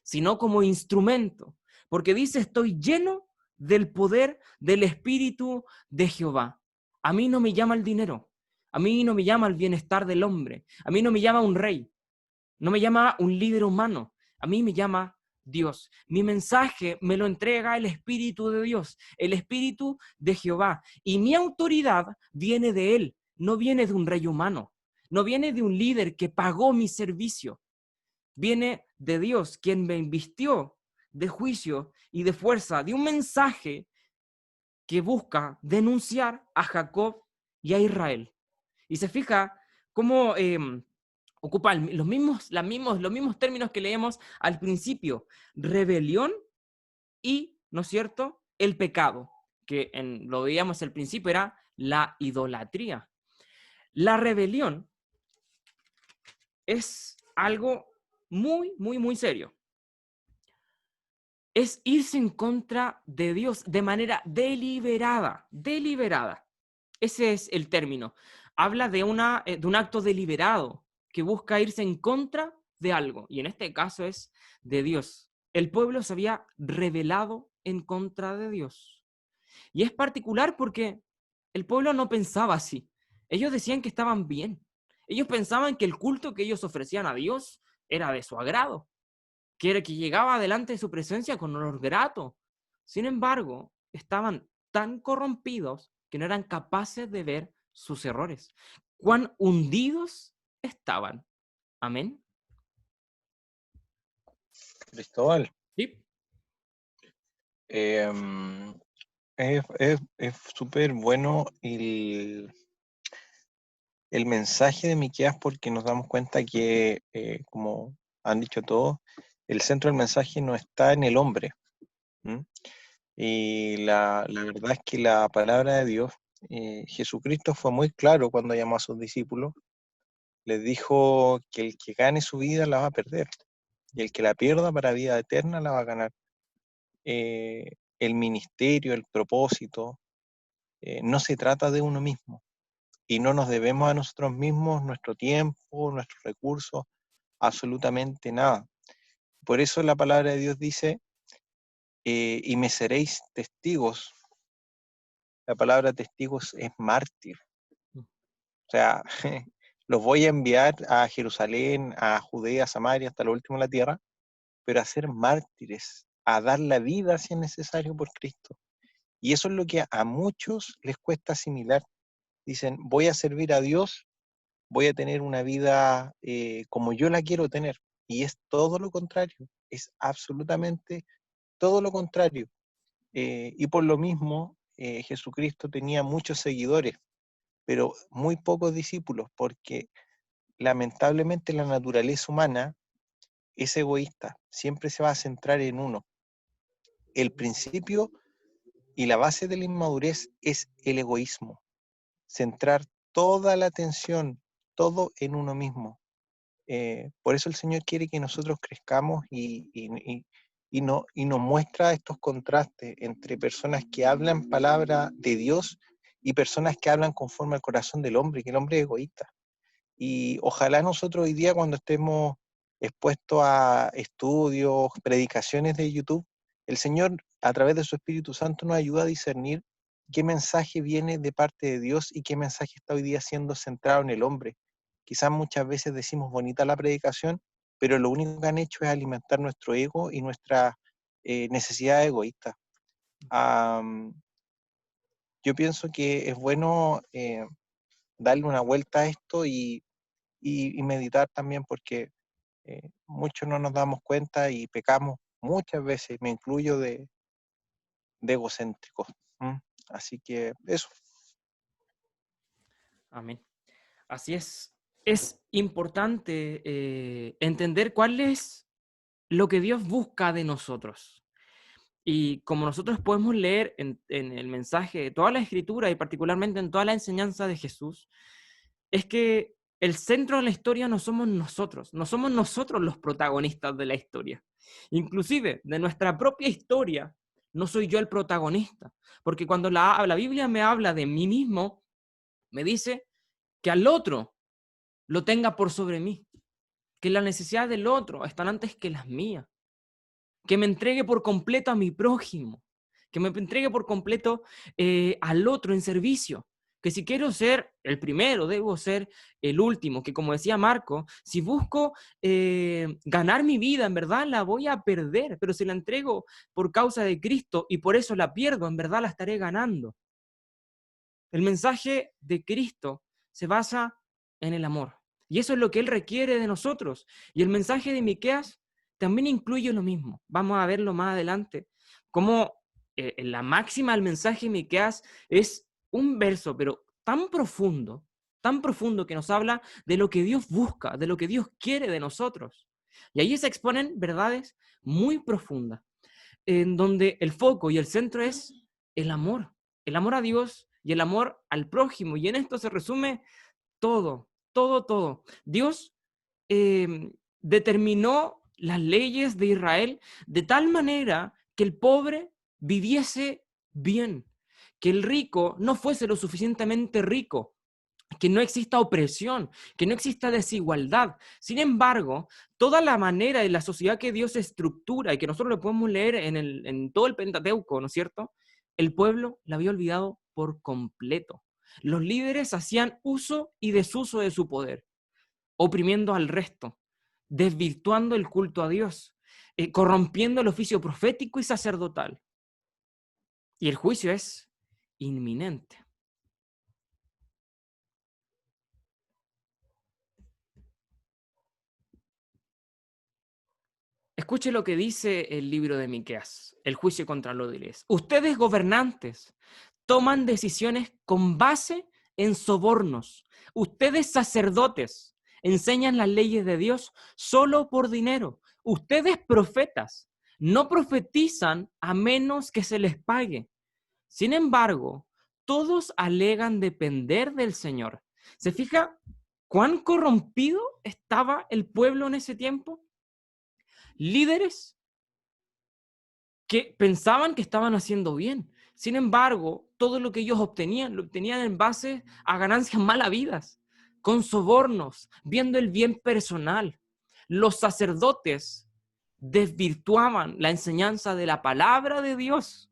S1: sino como instrumento, porque dice, estoy lleno del poder del Espíritu de Jehová. A mí no me llama el dinero, a mí no me llama el bienestar del hombre, a mí no me llama un rey, no me llama un líder humano, a mí me llama Dios. Mi mensaje me lo entrega el Espíritu de Dios, el Espíritu de Jehová, y mi autoridad viene de Él, no viene de un rey humano, no viene de un líder que pagó mi servicio, viene de Dios, quien me invistió de juicio y de fuerza, de un mensaje que busca denunciar a Jacob y a Israel. Y se fija cómo ocupa los mismos términos que leemos al principio, rebelión y, ¿no es cierto?, el pecado, que lo veíamos al principio era la idolatría. La rebelión es algo muy, muy, muy serio. Es irse en contra de Dios de manera deliberada, deliberada. Ese es el término. Habla de un acto deliberado que busca irse en contra de algo, y en este caso es de Dios. El pueblo se había rebelado en contra de Dios. Y es particular porque el pueblo no pensaba así. Ellos decían que estaban bien. Ellos pensaban que el culto que ellos ofrecían a Dios era de su agrado, que era que llegaba delante de su presencia con olor grato. Sin embargo, estaban tan corrompidos que no eran capaces de ver sus errores. Cuán hundidos estaban. Amén.
S3: Cristóbal,
S1: Sí.
S3: em, es súper bueno el mensaje de Miqueas porque nos damos cuenta que, como han dicho todos, el centro del mensaje no está en el hombre. ¿M? Y la verdad es que la palabra de Dios, Jesucristo fue muy claro cuando llamó a sus discípulos, les dijo que el que gane su vida la va a perder, y el que la pierda para vida eterna la va a ganar. El ministerio, el propósito, no se trata de uno mismo, y no nos debemos a nosotros mismos nuestro tiempo, nuestros recursos, absolutamente nada. Por eso la palabra de Dios dice, y me seréis testigos. La palabra testigos es mártir. O sea, los voy a enviar a Jerusalén, a Judea, a Samaria, hasta lo último de la tierra, pero a ser mártires, a dar la vida si es necesario por Cristo. Y eso es lo que a muchos les cuesta asimilar. Dicen, voy a servir a Dios, voy a tener una vida como yo la quiero tener. Y es todo lo contrario, es absolutamente todo lo contrario. Y por lo mismo, Jesucristo tenía muchos seguidores, pero muy pocos discípulos, porque lamentablemente la naturaleza humana es egoísta, siempre se va a centrar en uno. El principio y la base de la inmadurez es el egoísmo, centrar toda la atención, todo en uno mismo. Por eso el Señor quiere que nosotros crezcamos y nos muestra estos contrastes entre personas que hablan palabra de Dios y personas que hablan conforme al corazón del hombre, que el hombre es egoísta. Y ojalá nosotros hoy día, cuando estemos expuestos a estudios, predicaciones de YouTube, el Señor, a través de su Espíritu Santo, nos ayuda a discernir qué mensaje viene de parte de Dios y qué mensaje está hoy día siendo centrado en el hombre. Quizás muchas veces decimos bonita la predicación, pero lo único que han hecho es alimentar nuestro ego y nuestras necesidades egoístas. Yo pienso que es bueno darle una vuelta a esto y meditar también, porque muchos no nos damos cuenta y pecamos muchas veces, me incluyo de egocéntricos. Así que eso.
S1: Amén. Así es. Es importante entender cuál es lo que Dios busca de nosotros. Y como nosotros podemos leer en el mensaje de toda la Escritura y particularmente en toda la enseñanza de Jesús, es que el centro de la historia no somos nosotros los protagonistas de la historia. Inclusive, de nuestra propia historia, no soy yo el protagonista, porque cuando la Biblia me habla de mí mismo, me dice que al otro lo tenga por sobre mí, que las necesidades del otro están antes que las mías, que me entregue por completo a mi prójimo, que me entregue por completo al otro en servicio, que si quiero ser el primero, debo ser el último, que como decía Marco, si busco ganar mi vida, en verdad la voy a perder, pero si la entrego por causa de Cristo y por eso la pierdo, en verdad la estaré ganando. El mensaje de Cristo se basa en el amor. Y eso es lo que Él requiere de nosotros. Y el mensaje de Miqueas también incluye lo mismo. Vamos a verlo más adelante. Como la máxima del mensaje de Miqueas es un verso, pero tan profundo que nos habla de lo que Dios busca, de lo que Dios quiere de nosotros. Y ahí se exponen verdades muy profundas, en donde el foco y el centro es el amor a Dios y el amor al prójimo. Y en esto se resume todo, todo, todo. Dios determinó las leyes de Israel de tal manera que el pobre viviese bien, que el rico no fuese lo suficientemente rico, que no exista opresión, que no exista desigualdad. Sin embargo, toda la manera y la sociedad que Dios estructura y que nosotros lo podemos leer en todo el Pentateuco, ¿no es cierto? El pueblo la había olvidado por completo. Los líderes hacían uso y desuso de su poder, oprimiendo al resto, desvirtuando el culto a Dios, corrompiendo el oficio profético y sacerdotal. Y el juicio es inminente. Escuche lo que dice el libro de Miqueas, el juicio contra los débiles. Ustedes gobernantes toman decisiones con base en sobornos. Ustedes sacerdotes enseñan las leyes de Dios solo por dinero. Ustedes profetas no profetizan a menos que se les pague. Sin embargo, todos alegan depender del Señor. ¿Se fija cuán corrompido estaba el pueblo en ese tiempo? Líderes que pensaban que estaban haciendo bien. Sin embargo, todo lo que ellos obtenían, lo obtenían en base a ganancias mal habidas, con sobornos, viendo el bien personal. Los sacerdotes desvirtuaban la enseñanza de la palabra de Dios.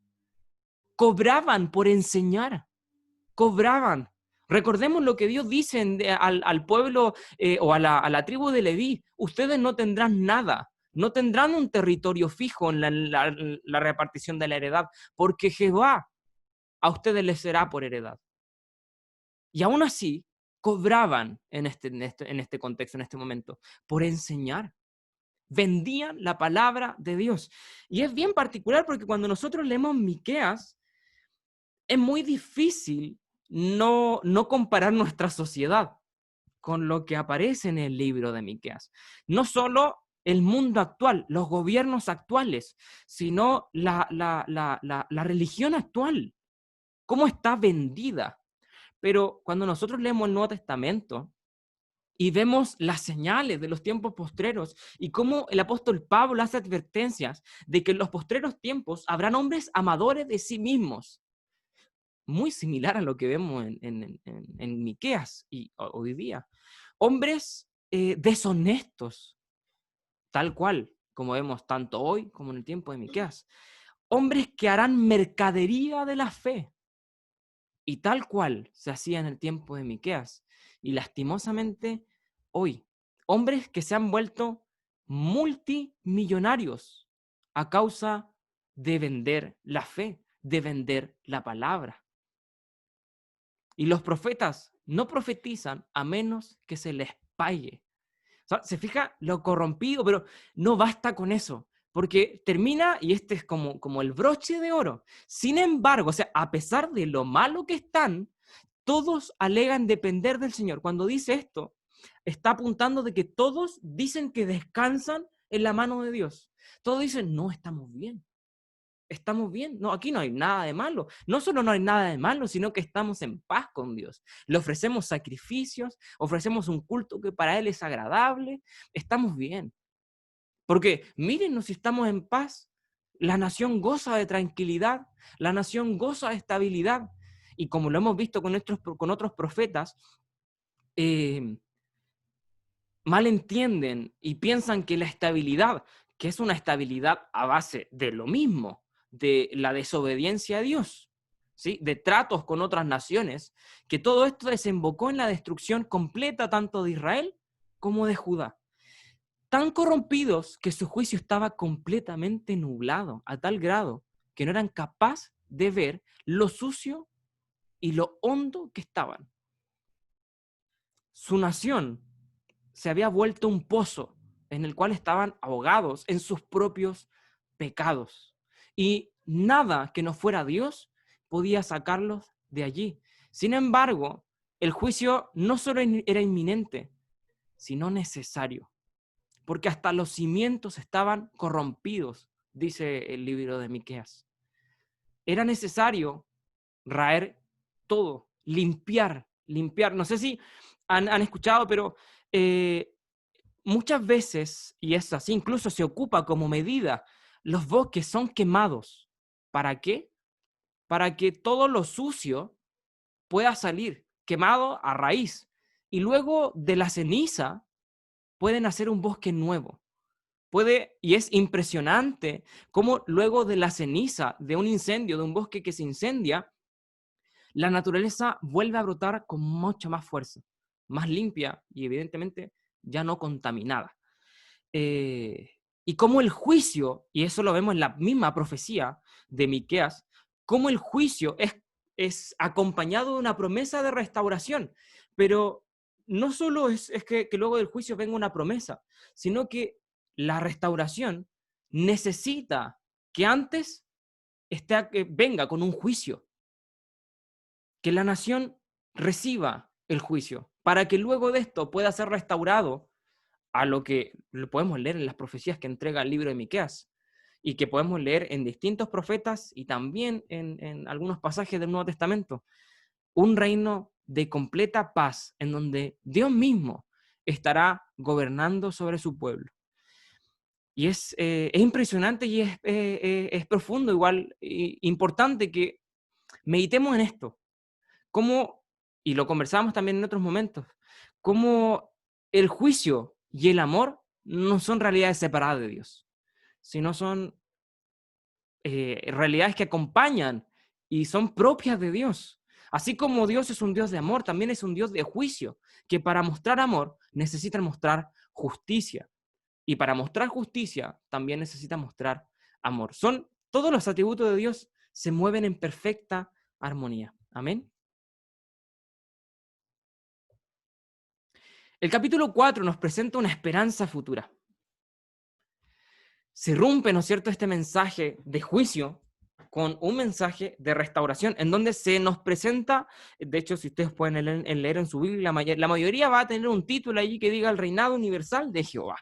S1: Cobraban por enseñar, cobraban. Recordemos lo que Dios dice al pueblo o a la tribu de Leví. Ustedes no tendrán nada. No tendrán un territorio fijo en la repartición de la heredad, porque Jehová a ustedes les será por heredad. Y aún así, cobraban en este contexto, en este momento, por enseñar. Vendían la palabra de Dios. Y es bien particular porque cuando nosotros leemos Miqueas, es muy difícil no comparar nuestra sociedad con lo que aparece en el libro de Miqueas. No solo el mundo actual, los gobiernos actuales, sino la religión actual, cómo está vendida. Pero cuando nosotros leemos el Nuevo Testamento y vemos las señales de los tiempos postreros y cómo el apóstol Pablo hace advertencias de que en los postreros tiempos habrán hombres amadores de sí mismos, muy similar a lo que vemos en Miqueas y hoy día. Hombres deshonestos, tal cual, como vemos tanto hoy como en el tiempo de Miqueas. Hombres que harán mercadería de la fe. Y tal cual se hacía en el tiempo de Miqueas. Y lastimosamente hoy, hombres que se han vuelto multimillonarios a causa de vender la fe, de vender la palabra. Y los profetas no profetizan a menos que se les pague. O sea, se fija lo corrompido, pero no basta con eso, porque termina, y este es como el broche de oro. Sin embargo, o sea, a pesar de lo malo que están, todos alegan depender del Señor. Cuando dice esto, está apuntando de que todos dicen que descansan en la mano de Dios. Todos dicen, no, estamos bien. estamos bien. No, aquí no hay nada de malo. No solo no hay nada de malo, sino que estamos en paz con Dios. Le ofrecemos sacrificios, ofrecemos un culto que para Él es agradable. Estamos bien. Porque mírenos si estamos en paz. La nación goza de tranquilidad, la nación goza de estabilidad. Y como lo hemos visto con otros profetas, malentienden y piensan que la estabilidad, que es una estabilidad a base de lo mismo, de la desobediencia a Dios, ¿sí? De tratos con otras naciones, que todo esto desembocó en la destrucción completa tanto de Israel como de Judá. Tan corrompidos que su juicio estaba completamente nublado, a tal grado que no eran capaces de ver lo sucio y lo hondo que estaban. Su nación se había vuelto un pozo en el cual estaban ahogados en sus propios pecados. Y nada que no fuera Dios podía sacarlos de allí. Sin embargo, el juicio no solo era inminente, sino necesario. Porque hasta los cimientos estaban corrompidos, dice el libro de Miqueas. Era necesario raer todo, limpiar. No sé si han escuchado, pero muchas veces, y es así, incluso se ocupa como medida, los bosques son quemados. ¿Para qué? Para que todo lo sucio pueda salir quemado a raíz. Y luego de la ceniza pueden hacer un bosque nuevo. Y es impresionante cómo luego de la ceniza, de un incendio, de un bosque que se incendia, la naturaleza vuelve a brotar con mucha más fuerza, más limpia y evidentemente ya no contaminada. Y cómo el juicio, y eso lo vemos en la misma profecía de Miqueas, cómo el juicio es acompañado de una promesa de restauración, pero no solo es que luego del juicio venga una promesa, sino que la restauración necesita que antes venga con un juicio, que la nación reciba el juicio, para que luego de esto pueda ser restaurado a lo que podemos leer en las profecías que entrega el libro de Miqueas y que podemos leer en distintos profetas y también en algunos pasajes del Nuevo Testamento. Un reino de completa paz en donde Dios mismo estará gobernando sobre su pueblo. Y es impresionante y es profundo, igual importante que meditemos en esto. Cómo, y lo conversábamos también en otros momentos, cómo el juicio y el amor no son realidades separadas de Dios, sino son realidades que acompañan y son propias de Dios. Así como Dios es un Dios de amor, también es un Dios de juicio, que para mostrar amor necesita mostrar justicia. Y para mostrar justicia también necesita mostrar amor. Todos los atributos de Dios se mueven en perfecta armonía. Amén. El capítulo 4 nos presenta una esperanza futura. Se rompe, ¿no es cierto?, este mensaje de juicio con un mensaje de restauración, en donde se nos presenta, de hecho, si ustedes pueden leer en su Biblia, la mayoría va a tener un título allí que diga el reinado universal de Jehová.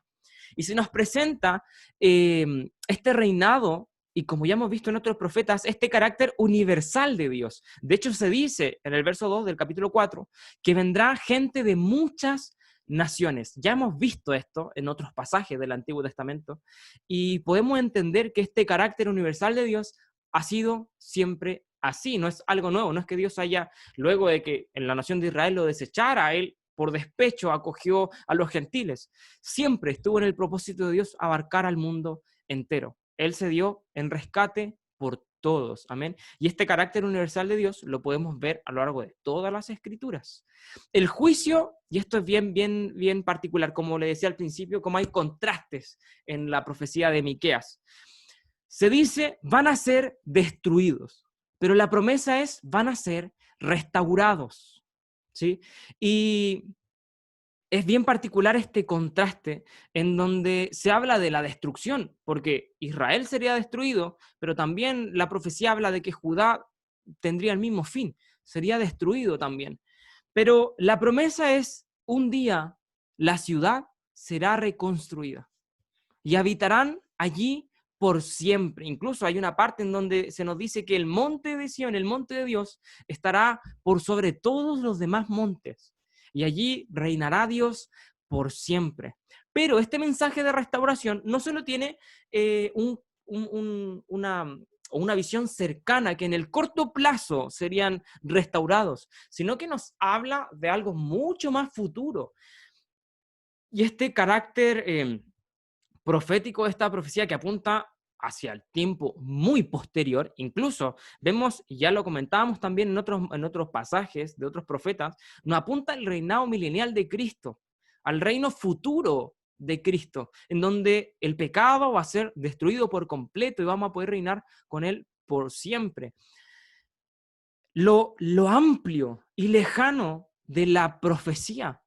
S1: Y se nos presenta este reinado, y como ya hemos visto en otros profetas, este carácter universal de Dios. De hecho, se dice en el verso 2 del capítulo 4 que vendrá gente de muchas naciones. Ya hemos visto esto en otros pasajes del Antiguo Testamento y podemos entender que este carácter universal de Dios ha sido siempre así, no es algo nuevo, no es que Dios haya, luego de que en la nación de Israel lo desechara, a él por despecho acogió a los gentiles. Siempre estuvo en el propósito de Dios abarcar al mundo entero. Él se dio en rescate por todos, amén. Y este carácter universal de Dios lo podemos ver a lo largo de todas las escrituras. El juicio, y esto es bien particular, como le decía al principio, como hay contrastes en la profecía de Miqueas. Se dice, van a ser destruidos, pero la promesa es, van a ser restaurados, ¿sí? Y es bien particular este contraste en donde se habla de la destrucción, porque Israel sería destruido, pero también la profecía habla de que Judá tendría el mismo fin, sería destruido también. Pero la promesa es, un día la ciudad será reconstruida y habitarán allí por siempre. Incluso hay una parte en donde se nos dice que el monte de Sión, el monte de Dios, estará por sobre todos los demás montes. Y allí reinará Dios por siempre. Pero este mensaje de restauración no solo tiene una visión cercana, que en el corto plazo serían restaurados, sino que nos habla de algo mucho más futuro. Y este carácter profético de esta profecía que apunta hacia el tiempo muy posterior, incluso vemos, y ya lo comentábamos también en otros pasajes de otros profetas, nos apunta al reinado milenial de Cristo, al reino futuro de Cristo, en donde el pecado va a ser destruido por completo y vamos a poder reinar con él por siempre. Lo amplio y lejano de la profecía,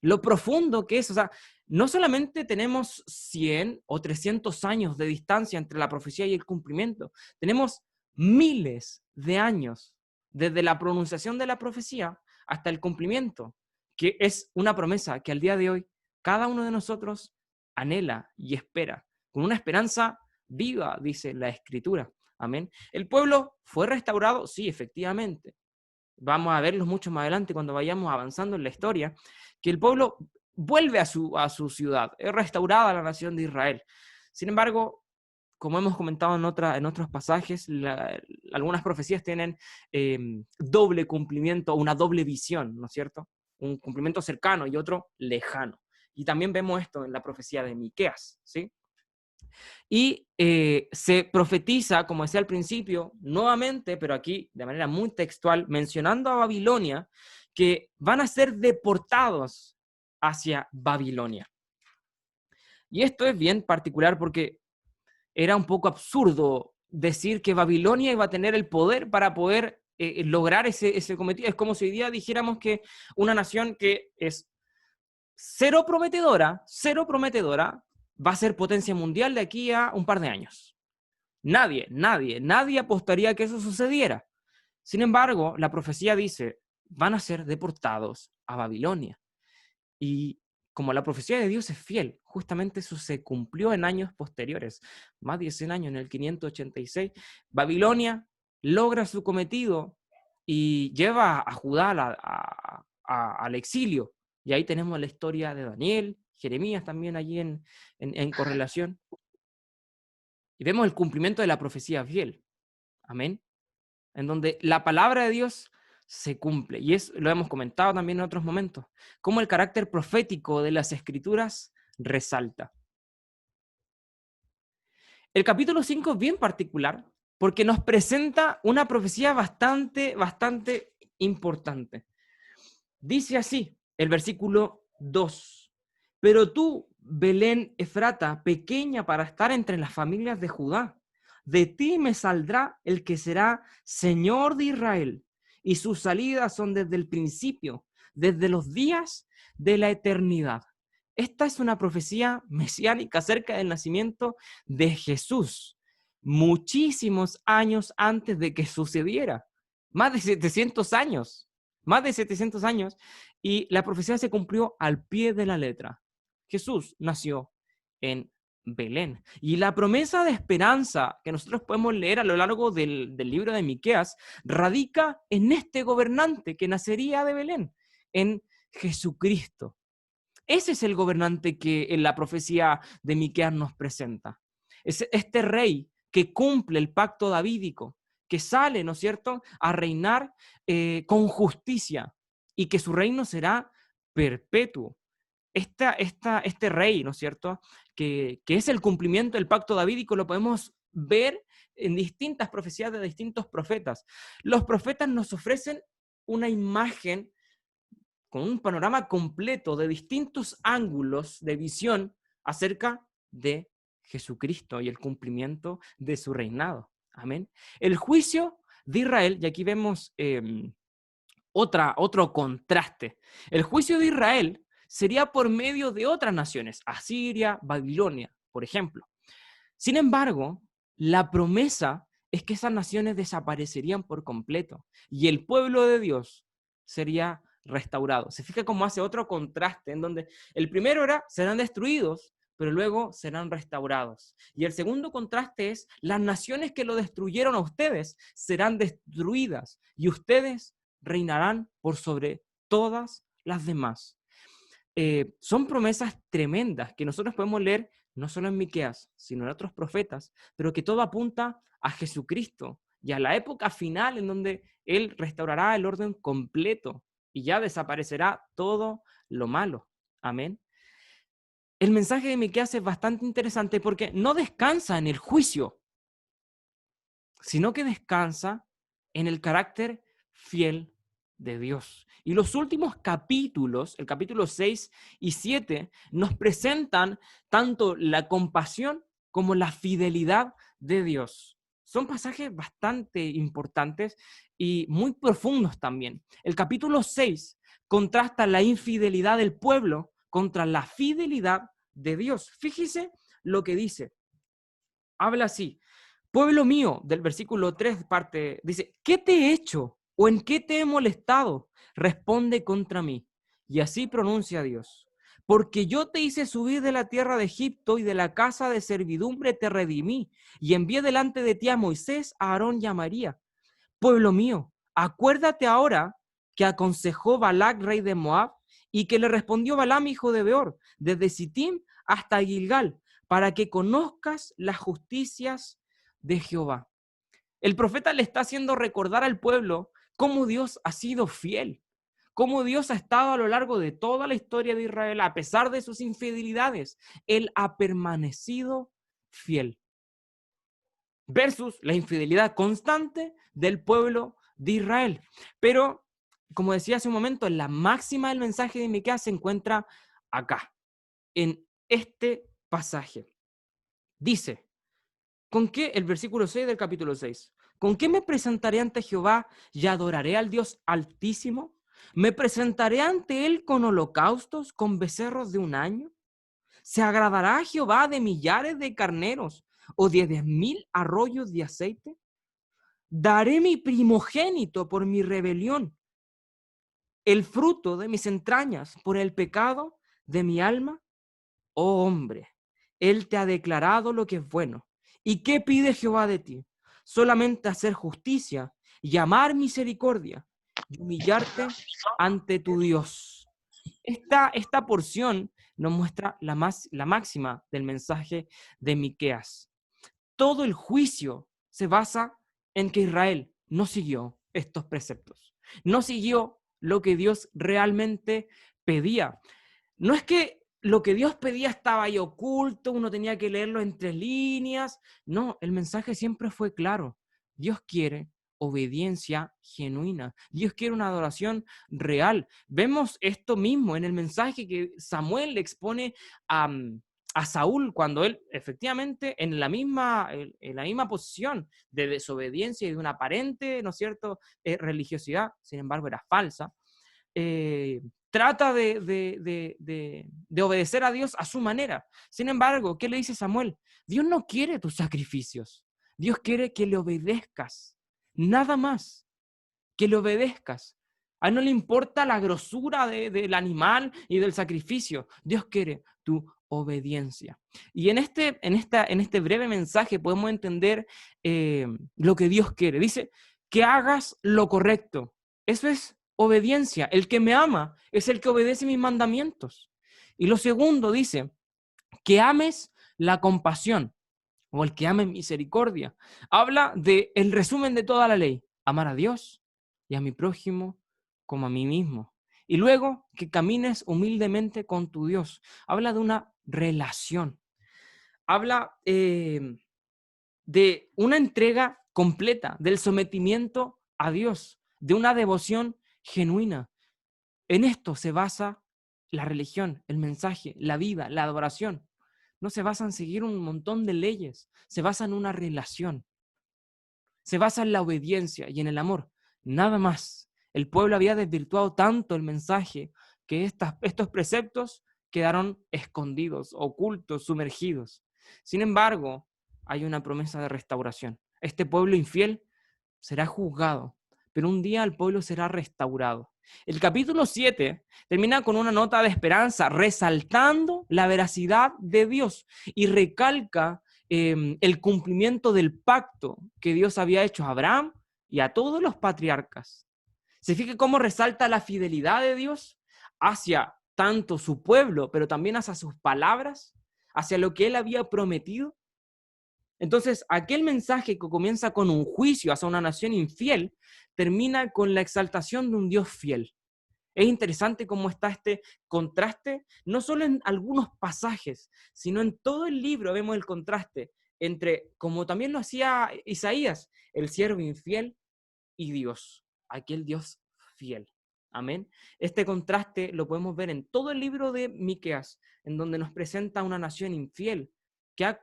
S1: lo profundo que es, o sea, no solamente tenemos 100 o 300 años de distancia entre la profecía y el cumplimiento, tenemos miles de años desde la pronunciación de la profecía hasta el cumplimiento, que es una promesa que al día de hoy cada uno de nosotros anhela y espera, con una esperanza viva, dice la Escritura. Amén. ¿El pueblo fue restaurado? Sí, efectivamente. Vamos a verlos mucho más adelante cuando vayamos avanzando en la historia, que el pueblo vuelve a su ciudad, es restaurada la nación de Israel. Sin embargo, como hemos comentado en otros pasajes, algunas profecías tienen doble cumplimiento, una doble visión, ¿no es cierto? Un cumplimiento cercano y otro lejano. Y también vemos esto en la profecía de Miqueas, ¿sí? Y se profetiza, como decía al principio, nuevamente, pero aquí de manera muy textual, mencionando a Babilonia, que van a ser deportados hacia Babilonia. Y esto es bien particular porque era un poco absurdo decir que Babilonia iba a tener el poder para poder lograr ese cometido. Es como si hoy día dijéramos que una nación que es cero prometedora, va a ser potencia mundial de aquí a un par de años. Nadie apostaría a que eso sucediera. Sin embargo, la profecía dice, van a ser deportados a Babilonia. Y como la profecía de Dios es fiel, justamente eso se cumplió en años posteriores. Más de 100 años, en el 586, Babilonia logra su cometido y lleva a Judá al exilio. Y ahí tenemos la historia de Daniel, Jeremías también allí en correlación. Y vemos el cumplimiento de la profecía fiel. Amén. En donde la palabra de Dios se cumple. Y eso lo hemos comentado también en otros momentos. Cómo el carácter profético de las Escrituras resalta. El capítulo 5 es bien particular porque nos presenta una profecía bastante importante. Dice así, el versículo 2. Pero tú, Belén Efrata, pequeña para estar entre las familias de Judá, de ti me saldrá el que será Señor de Israel, y sus salidas son desde el principio, desde los días de la eternidad. Esta es una profecía mesiánica acerca del nacimiento de Jesús, muchísimos años antes de que sucediera, más de 700 años, y la profecía se cumplió al pie de la letra. Jesús nació en Belén. Y la promesa de esperanza que nosotros podemos leer a lo largo del libro de Miqueas radica en este gobernante que nacería de Belén, en Jesucristo. Ese es el gobernante que en la profecía de Miqueas nos presenta. Es este rey que cumple el pacto davídico, que sale, ¿no es cierto?, a reinar con justicia y que su reino será perpetuo. Este rey, ¿no es cierto?, que es el cumplimiento del pacto davídico, lo podemos ver en distintas profecías de distintos profetas. Los profetas nos ofrecen una imagen con un panorama completo de distintos ángulos de visión acerca de Jesucristo y el cumplimiento de su reinado. Amén. El juicio de Israel, y aquí vemos otro contraste. El juicio de Israel sería por medio de otras naciones, Asiria, Babilonia, por ejemplo. Sin embargo, la promesa es que esas naciones desaparecerían por completo y el pueblo de Dios sería restaurado. Se fija cómo hace otro contraste en donde el primero era, serán destruidos, pero luego serán restaurados. Y el segundo contraste es, las naciones que lo destruyeron a ustedes serán destruidas y ustedes reinarán por sobre todas las demás. Son promesas tremendas que nosotros podemos leer no solo en Miqueas, sino en otros profetas, pero que todo apunta a Jesucristo y a la época final en donde Él restaurará el orden completo y ya desaparecerá todo lo malo. Amén. El mensaje de Miqueas es bastante interesante porque no descansa en el juicio, sino que descansa en el carácter fiel de Dios. Y los últimos capítulos, el capítulo 6 y 7, nos presentan tanto la compasión como la fidelidad de Dios. Son pasajes bastante importantes y muy profundos también. El capítulo 6 contrasta la infidelidad del pueblo contra la fidelidad de Dios. Fíjese lo que dice. Habla así: pueblo mío, del versículo 3 parte, dice, ¿qué te he hecho o en qué te he molestado? Responde contra mí. Y así pronuncia Dios. Porque yo te hice subir de la tierra de Egipto y de la casa de servidumbre te redimí y envié delante de ti a Moisés, a Aarón y a María. Pueblo mío, acuérdate ahora que aconsejó Balac, rey de Moab, y que le respondió Balaam, hijo de Beor, desde Sittim hasta Gilgal, para que conozcas las justicias de Jehová. El profeta le está haciendo recordar al pueblo cómo Dios ha sido fiel, cómo Dios ha estado a lo largo de toda la historia de Israel, a pesar de sus infidelidades. Él ha permanecido fiel. Versus la infidelidad constante del pueblo de Israel. Pero, como decía hace un momento, la máxima del mensaje de Miqueas se encuentra acá, en este pasaje. Dice, ¿con qué? El versículo 6 del capítulo 6. ¿Con qué me presentaré ante Jehová y adoraré al Dios Altísimo? ¿Me presentaré ante él con holocaustos, con becerros de un año? ¿Se agradará a Jehová de millares de carneros o de 10,000 arroyos de aceite? ¿Daré mi primogénito por mi rebelión, el fruto de mis entrañas por el pecado de mi alma? Oh hombre, él te ha declarado lo que es bueno. ¿Y qué pide Jehová de ti? Solamente hacer justicia y amar misericordia y humillarte ante tu Dios. Esta porción nos muestra la máxima del mensaje de Miqueas. Todo el juicio se basa en que Israel no siguió estos preceptos, no siguió lo que Dios realmente pedía. No es que lo que Dios pedía estaba ahí oculto, uno tenía que leerlo entre líneas. No, el mensaje siempre fue claro. Dios quiere obediencia genuina. Dios quiere una adoración real. Vemos esto mismo en el mensaje que Samuel le expone a Saúl cuando él efectivamente en la misma posición de desobediencia y de una aparente, ¿no es cierto?, religiosidad, sin embargo era falsa, trata de obedecer a Dios a su manera. Sin embargo, ¿qué le dice Samuel? Dios no quiere tus sacrificios. Dios quiere que le obedezcas. Nada más. Que le obedezcas. A él no le importa la grosura del animal y del sacrificio. Dios quiere tu obediencia. Y en este breve mensaje podemos entender lo que Dios quiere. Dice, que hagas lo correcto. Eso es obediencia. El que me ama es el que obedece mis mandamientos. Y lo segundo dice, que ames la compasión o el que ame misericordia. Habla del resumen de toda la ley. Amar a Dios y a mi prójimo como a mí mismo. Y luego que camines humildemente con tu Dios. Habla de una relación. Habla de una entrega completa, del sometimiento a Dios, de una devoción genuina. En esto se basa la religión, el mensaje, la vida, la adoración. No se basa en seguir un montón de leyes, se basa en una relación. Se basa en la obediencia y en el amor. Nada más. El pueblo había desvirtuado tanto el mensaje que estos preceptos quedaron escondidos, ocultos, sumergidos. Sin embargo, hay una promesa de restauración. Este pueblo infiel será juzgado, pero un día el pueblo será restaurado. El capítulo 7 termina con una nota de esperanza, resaltando la veracidad de Dios y recalca el cumplimiento del pacto que Dios había hecho a Abraham y a todos los patriarcas. ¿Se fija cómo resalta la fidelidad de Dios hacia tanto su pueblo, pero también hacia sus palabras, hacia lo que él había prometido? Entonces, aquel mensaje que comienza con un juicio hacia una nación infiel, termina con la exaltación de un Dios fiel. Es interesante cómo está este contraste, no solo en algunos pasajes, sino en todo el libro vemos el contraste entre, como también lo hacía Isaías, el siervo infiel y Dios, aquel Dios fiel. Amén. Este contraste lo podemos ver en todo el libro de Miqueas, en donde nos presenta una nación infiel que ha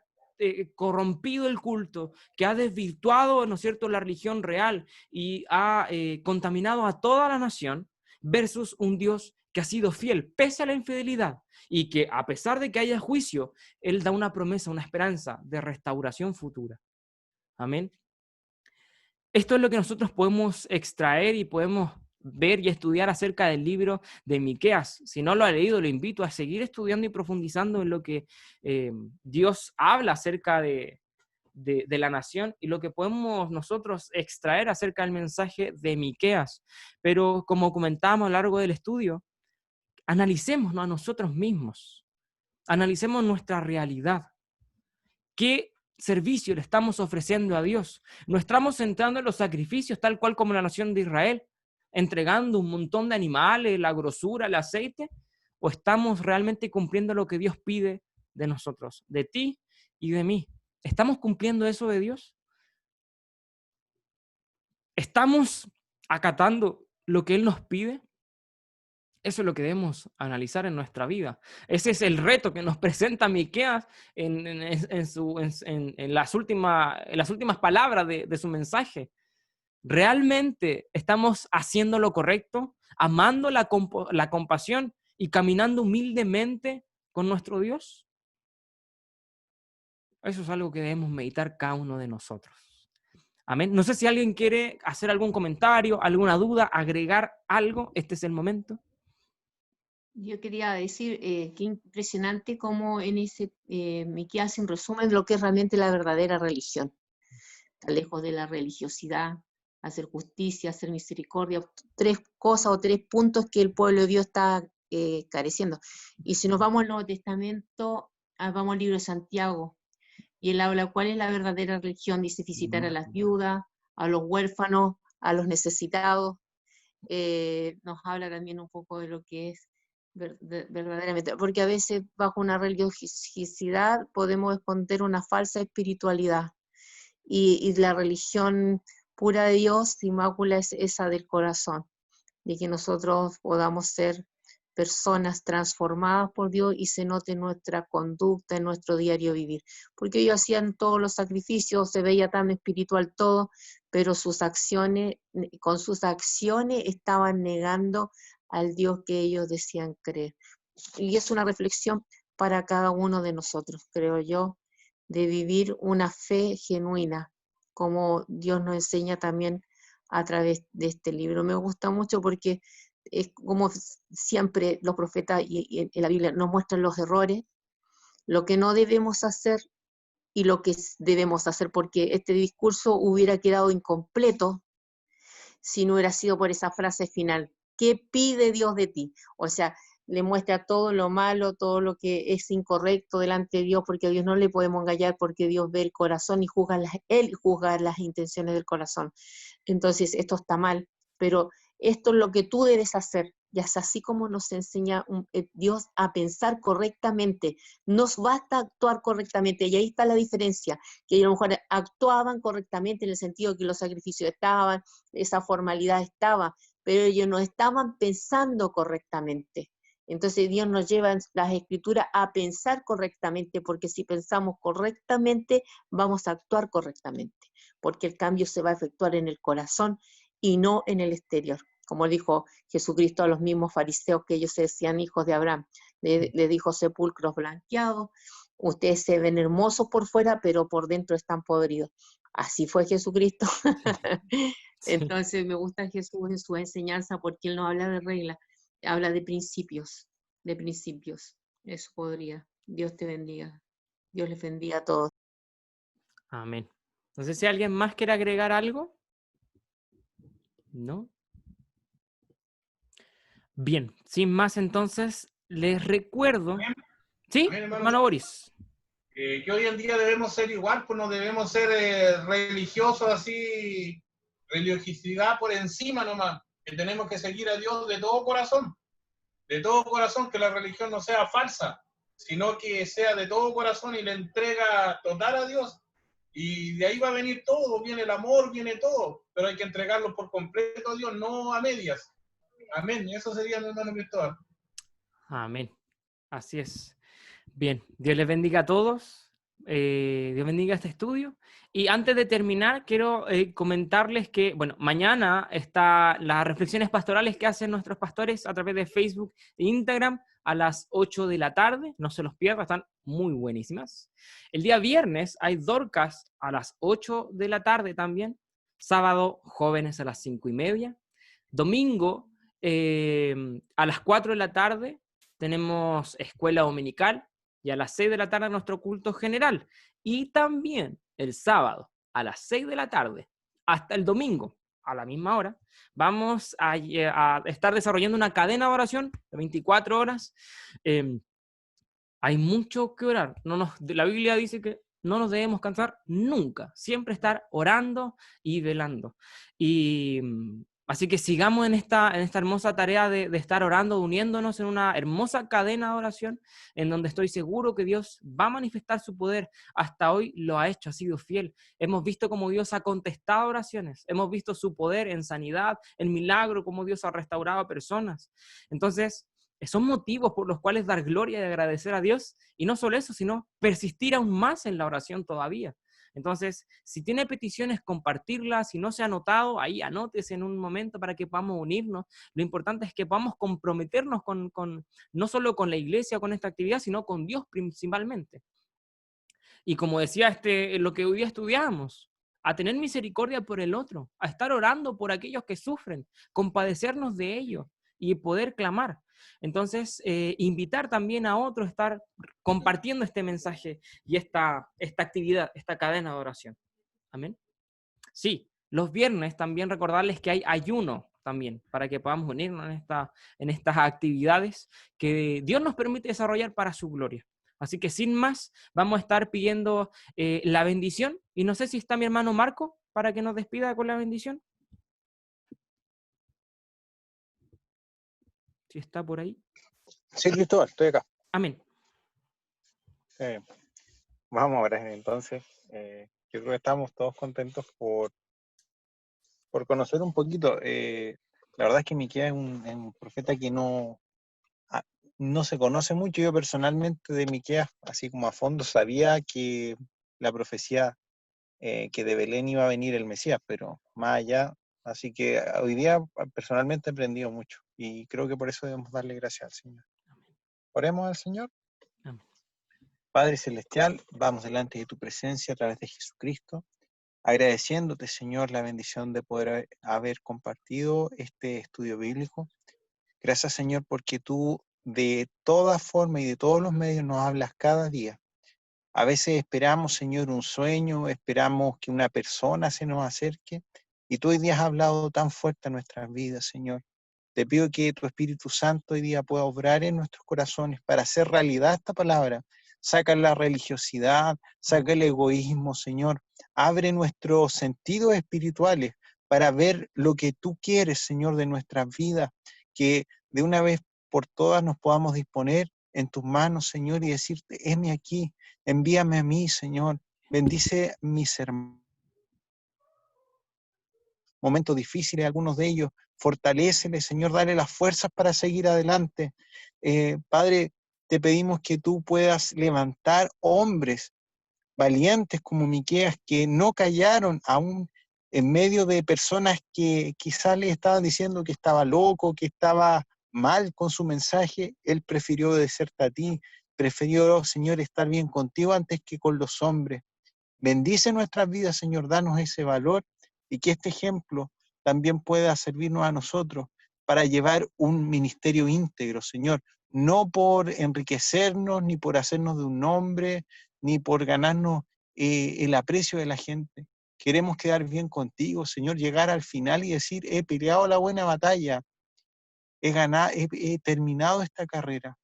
S1: corrompido el culto, que ha desvirtuado, ¿no es cierto?, la religión real y ha contaminado a toda la nación, versus un Dios que ha sido fiel pese a la infidelidad y que, a pesar de que haya juicio, Él da una promesa, una esperanza de restauración futura. Amén. Esto es lo que nosotros podemos extraer y podemos ver y estudiar acerca del libro de Miqueas. Si no lo ha leído, lo invito a seguir estudiando y profundizando en lo que Dios habla acerca de la nación y lo que podemos nosotros extraer acerca del mensaje de Miqueas. Pero como comentábamos a lo largo del estudio, analicémonos a nosotros mismos, analicemos nuestra realidad. ¿Qué servicio le estamos ofreciendo a Dios? ¿No estamos entrando en los sacrificios tal cual como la nación de Israel, entregando un montón de animales, la grosura, el aceite? ¿O estamos realmente cumpliendo lo que Dios pide de nosotros, de ti y de mí? ¿Estamos cumpliendo eso de Dios? ¿Estamos acatando lo que Él nos pide? Eso es lo que debemos analizar en nuestra vida. Ese es el reto que nos presenta Miqueas en las últimas palabras de su mensaje. ¿Realmente estamos haciendo lo correcto, amando la compasión y caminando humildemente con nuestro Dios? Eso es algo que debemos meditar cada uno de nosotros. Amén. No sé si alguien quiere hacer algún comentario, alguna duda, agregar algo. Este es el momento.
S2: Yo quería decir qué impresionante cómo en ese Miqueas en resumen lo que es realmente la verdadera religión. Está lejos de la religiosidad, hacer justicia, hacer misericordia, 3 cosas o 3 puntos que el pueblo de Dios está careciendo. Y si nos vamos al Nuevo Testamento, vamos al libro de Santiago, y él habla cuál es la verdadera religión, dice visitar a las viudas, a los huérfanos, a los necesitados. Nos habla también un poco de lo que es verdaderamente, porque a veces bajo una religiosidad podemos esconder una falsa espiritualidad, y la religión pura de Dios, inmácula, es esa del corazón, de que nosotros podamos ser personas transformadas por Dios y se note nuestra conducta en nuestro diario vivir, porque ellos hacían todos los sacrificios, se veía tan espiritual todo, pero con sus acciones estaban negando al Dios que ellos decían creer. Y es una reflexión para cada uno de nosotros, creo yo, de vivir una fe genuina, como Dios nos enseña también a través de este libro. Me gusta mucho porque es como siempre los profetas y en la Biblia nos muestran los errores, lo que no debemos hacer y lo que debemos hacer, porque este discurso hubiera quedado incompleto si no hubiera sido por esa frase final. ¿Qué pide Dios de ti? O sea, le muestra todo lo malo, todo lo que es incorrecto delante de Dios, porque a Dios no le podemos engañar, porque Dios ve el corazón y Él juzga las intenciones del corazón. Entonces, esto está mal, pero esto es lo que tú debes hacer. Y es así como nos enseña Dios a pensar correctamente. Nos basta actuar correctamente, y ahí está la diferencia, que a lo mejor actuaban correctamente en el sentido de que los sacrificios estaban, esa formalidad estaba, pero ellos no estaban pensando correctamente. Entonces Dios nos lleva en las Escrituras a pensar correctamente, porque si pensamos correctamente, vamos a actuar correctamente, porque el cambio se va a efectuar en el corazón y no en el exterior. Como dijo Jesucristo a los mismos fariseos, que ellos se decían hijos de Abraham, le dijo sepulcros blanqueados, ustedes se ven hermosos por fuera, pero por dentro están podridos. así fue Jesucristo.
S1: Sí.
S2: Entonces me gusta Jesús en su enseñanza porque él no habla de reglas, habla de principios, de principios. Eso podría. Dios te bendiga. Dios les bendiga a todos.
S1: Amén. No sé si alguien más quiere agregar algo. ¿No? Bien, sin más entonces, les recuerdo.
S4: Amén,
S1: ¿Sí,
S4: amén, hermano.
S1: hermano Boris?
S4: Que hoy en día debemos ser igual, pues no debemos ser religiosos así, religiosidad por encima nomás, que tenemos que seguir a Dios de todo corazón, que la religión no sea falsa, sino que sea de todo corazón y la entrega total a Dios. Y de ahí va a venir todo, viene el amor, viene todo, pero hay que entregarlo por completo a Dios, no a medias. Amén, eso sería mi hermano Cristóbal.
S1: Amén. Así es. Bien, Dios les bendiga a todos. Dios bendiga este estudio. Y antes de terminar, quiero comentarles que, bueno, mañana están las reflexiones pastorales que hacen nuestros pastores a través de Facebook e Instagram a las 8 de la tarde. No se los pierdan, están muy buenísimas. El día viernes hay Dorcas a las 8 de la tarde también. Sábado, jóvenes a las 5:30. Domingo, a las 4 de la tarde, tenemos escuela dominical y a las 6 de la tarde nuestro culto general. Y también el sábado a las 6 de la tarde hasta el domingo a la misma hora vamos a estar desarrollando una cadena de oración de 24 horas. Hay mucho que orar. La Biblia dice que no nos debemos cansar nunca, siempre estar orando y velando. Y así que sigamos en esta hermosa tarea de estar orando, uniéndonos en una hermosa cadena de oración, en donde estoy seguro que Dios va a manifestar su poder. Hasta hoy lo ha hecho, ha sido fiel. Hemos visto cómo Dios ha contestado oraciones, hemos visto su poder en sanidad, en milagro, cómo Dios ha restaurado a personas. Entonces, son motivos por los cuales dar gloria y agradecer a Dios, y no solo eso, sino persistir aún más en la oración todavía. Entonces, si tiene peticiones, compartirlas. Si no se ha anotado, ahí anótese en un momento para que podamos unirnos. Lo importante es que podamos comprometernos no solo con la iglesia, con esta actividad, sino con Dios principalmente. Y como decía lo que hoy día estudiamos, a tener misericordia por el otro, a estar orando por aquellos que sufren, compadecernos de ellos y poder clamar. Entonces, invitar también a otros a estar compartiendo este mensaje y esta actividad, esta cadena de oración. Amén. Sí, los viernes también recordarles que hay ayuno también, para que podamos unirnos en estas actividades que Dios nos permite desarrollar para su gloria. Así que sin más, vamos a estar pidiendo la bendición. Y no sé si está mi hermano Marco para que nos despida con la bendición. Si está por ahí.
S3: Sí, Cristóbal, estoy acá.
S1: Amén.
S3: Vamos a ver entonces. Yo creo que estamos todos contentos por conocer un poquito. La verdad es que Miqueas es un profeta que no se conoce mucho. Yo personalmente de Miqueas, así como a fondo, sabía que la profecía que de Belén iba a venir el Mesías, pero más allá. Así que hoy día personalmente he aprendido mucho y creo que por eso debemos darle gracias al Señor. Oremos al Señor.
S1: Amén.
S3: Padre Celestial, vamos delante de tu presencia a través de Jesucristo, agradeciéndote, Señor, la bendición de poder haber compartido este estudio bíblico. Gracias, Señor, porque tú de toda forma y de todos los medios nos hablas cada día. A veces esperamos, Señor, un sueño, esperamos que una persona se nos acerque, y tú hoy día has hablado tan fuerte en nuestras vidas, Señor. Te pido que tu Espíritu Santo hoy día pueda obrar en nuestros corazones para hacer realidad esta palabra. Saca la religiosidad, saca el egoísmo, Señor. Abre nuestros sentidos espirituales para ver lo que tú quieres, Señor, de nuestras vidas. Que de una vez por todas nos podamos disponer en tus manos, Señor, y decirte, heme aquí, envíame a mí, Señor. Bendice mis hermanos. Momentos difíciles, algunos de ellos, fortalécele, Señor, dale las fuerzas para seguir adelante. Padre, te pedimos que tú puedas levantar hombres valientes como Miqueas, que no callaron aún en medio de personas que quizás le estaban diciendo que estaba loco, que estaba mal con su mensaje. Él prefirió obedecerte a ti, prefirió, Señor, estar bien contigo antes que con los hombres. Bendice nuestras vidas, Señor, danos ese valor y que este ejemplo también pueda servirnos a nosotros para llevar un ministerio íntegro, Señor, no por enriquecernos, ni por hacernos de un nombre, ni por ganarnos el aprecio de la gente. Queremos quedar bien contigo, Señor, llegar al final y decir, he peleado la buena batalla, he ganado, he terminado esta carrera.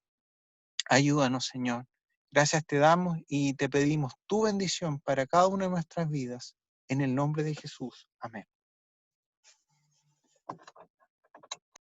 S3: Ayúdanos, Señor. Gracias te damos y te pedimos tu bendición para cada una de nuestras vidas. En el nombre de Jesús. Amén.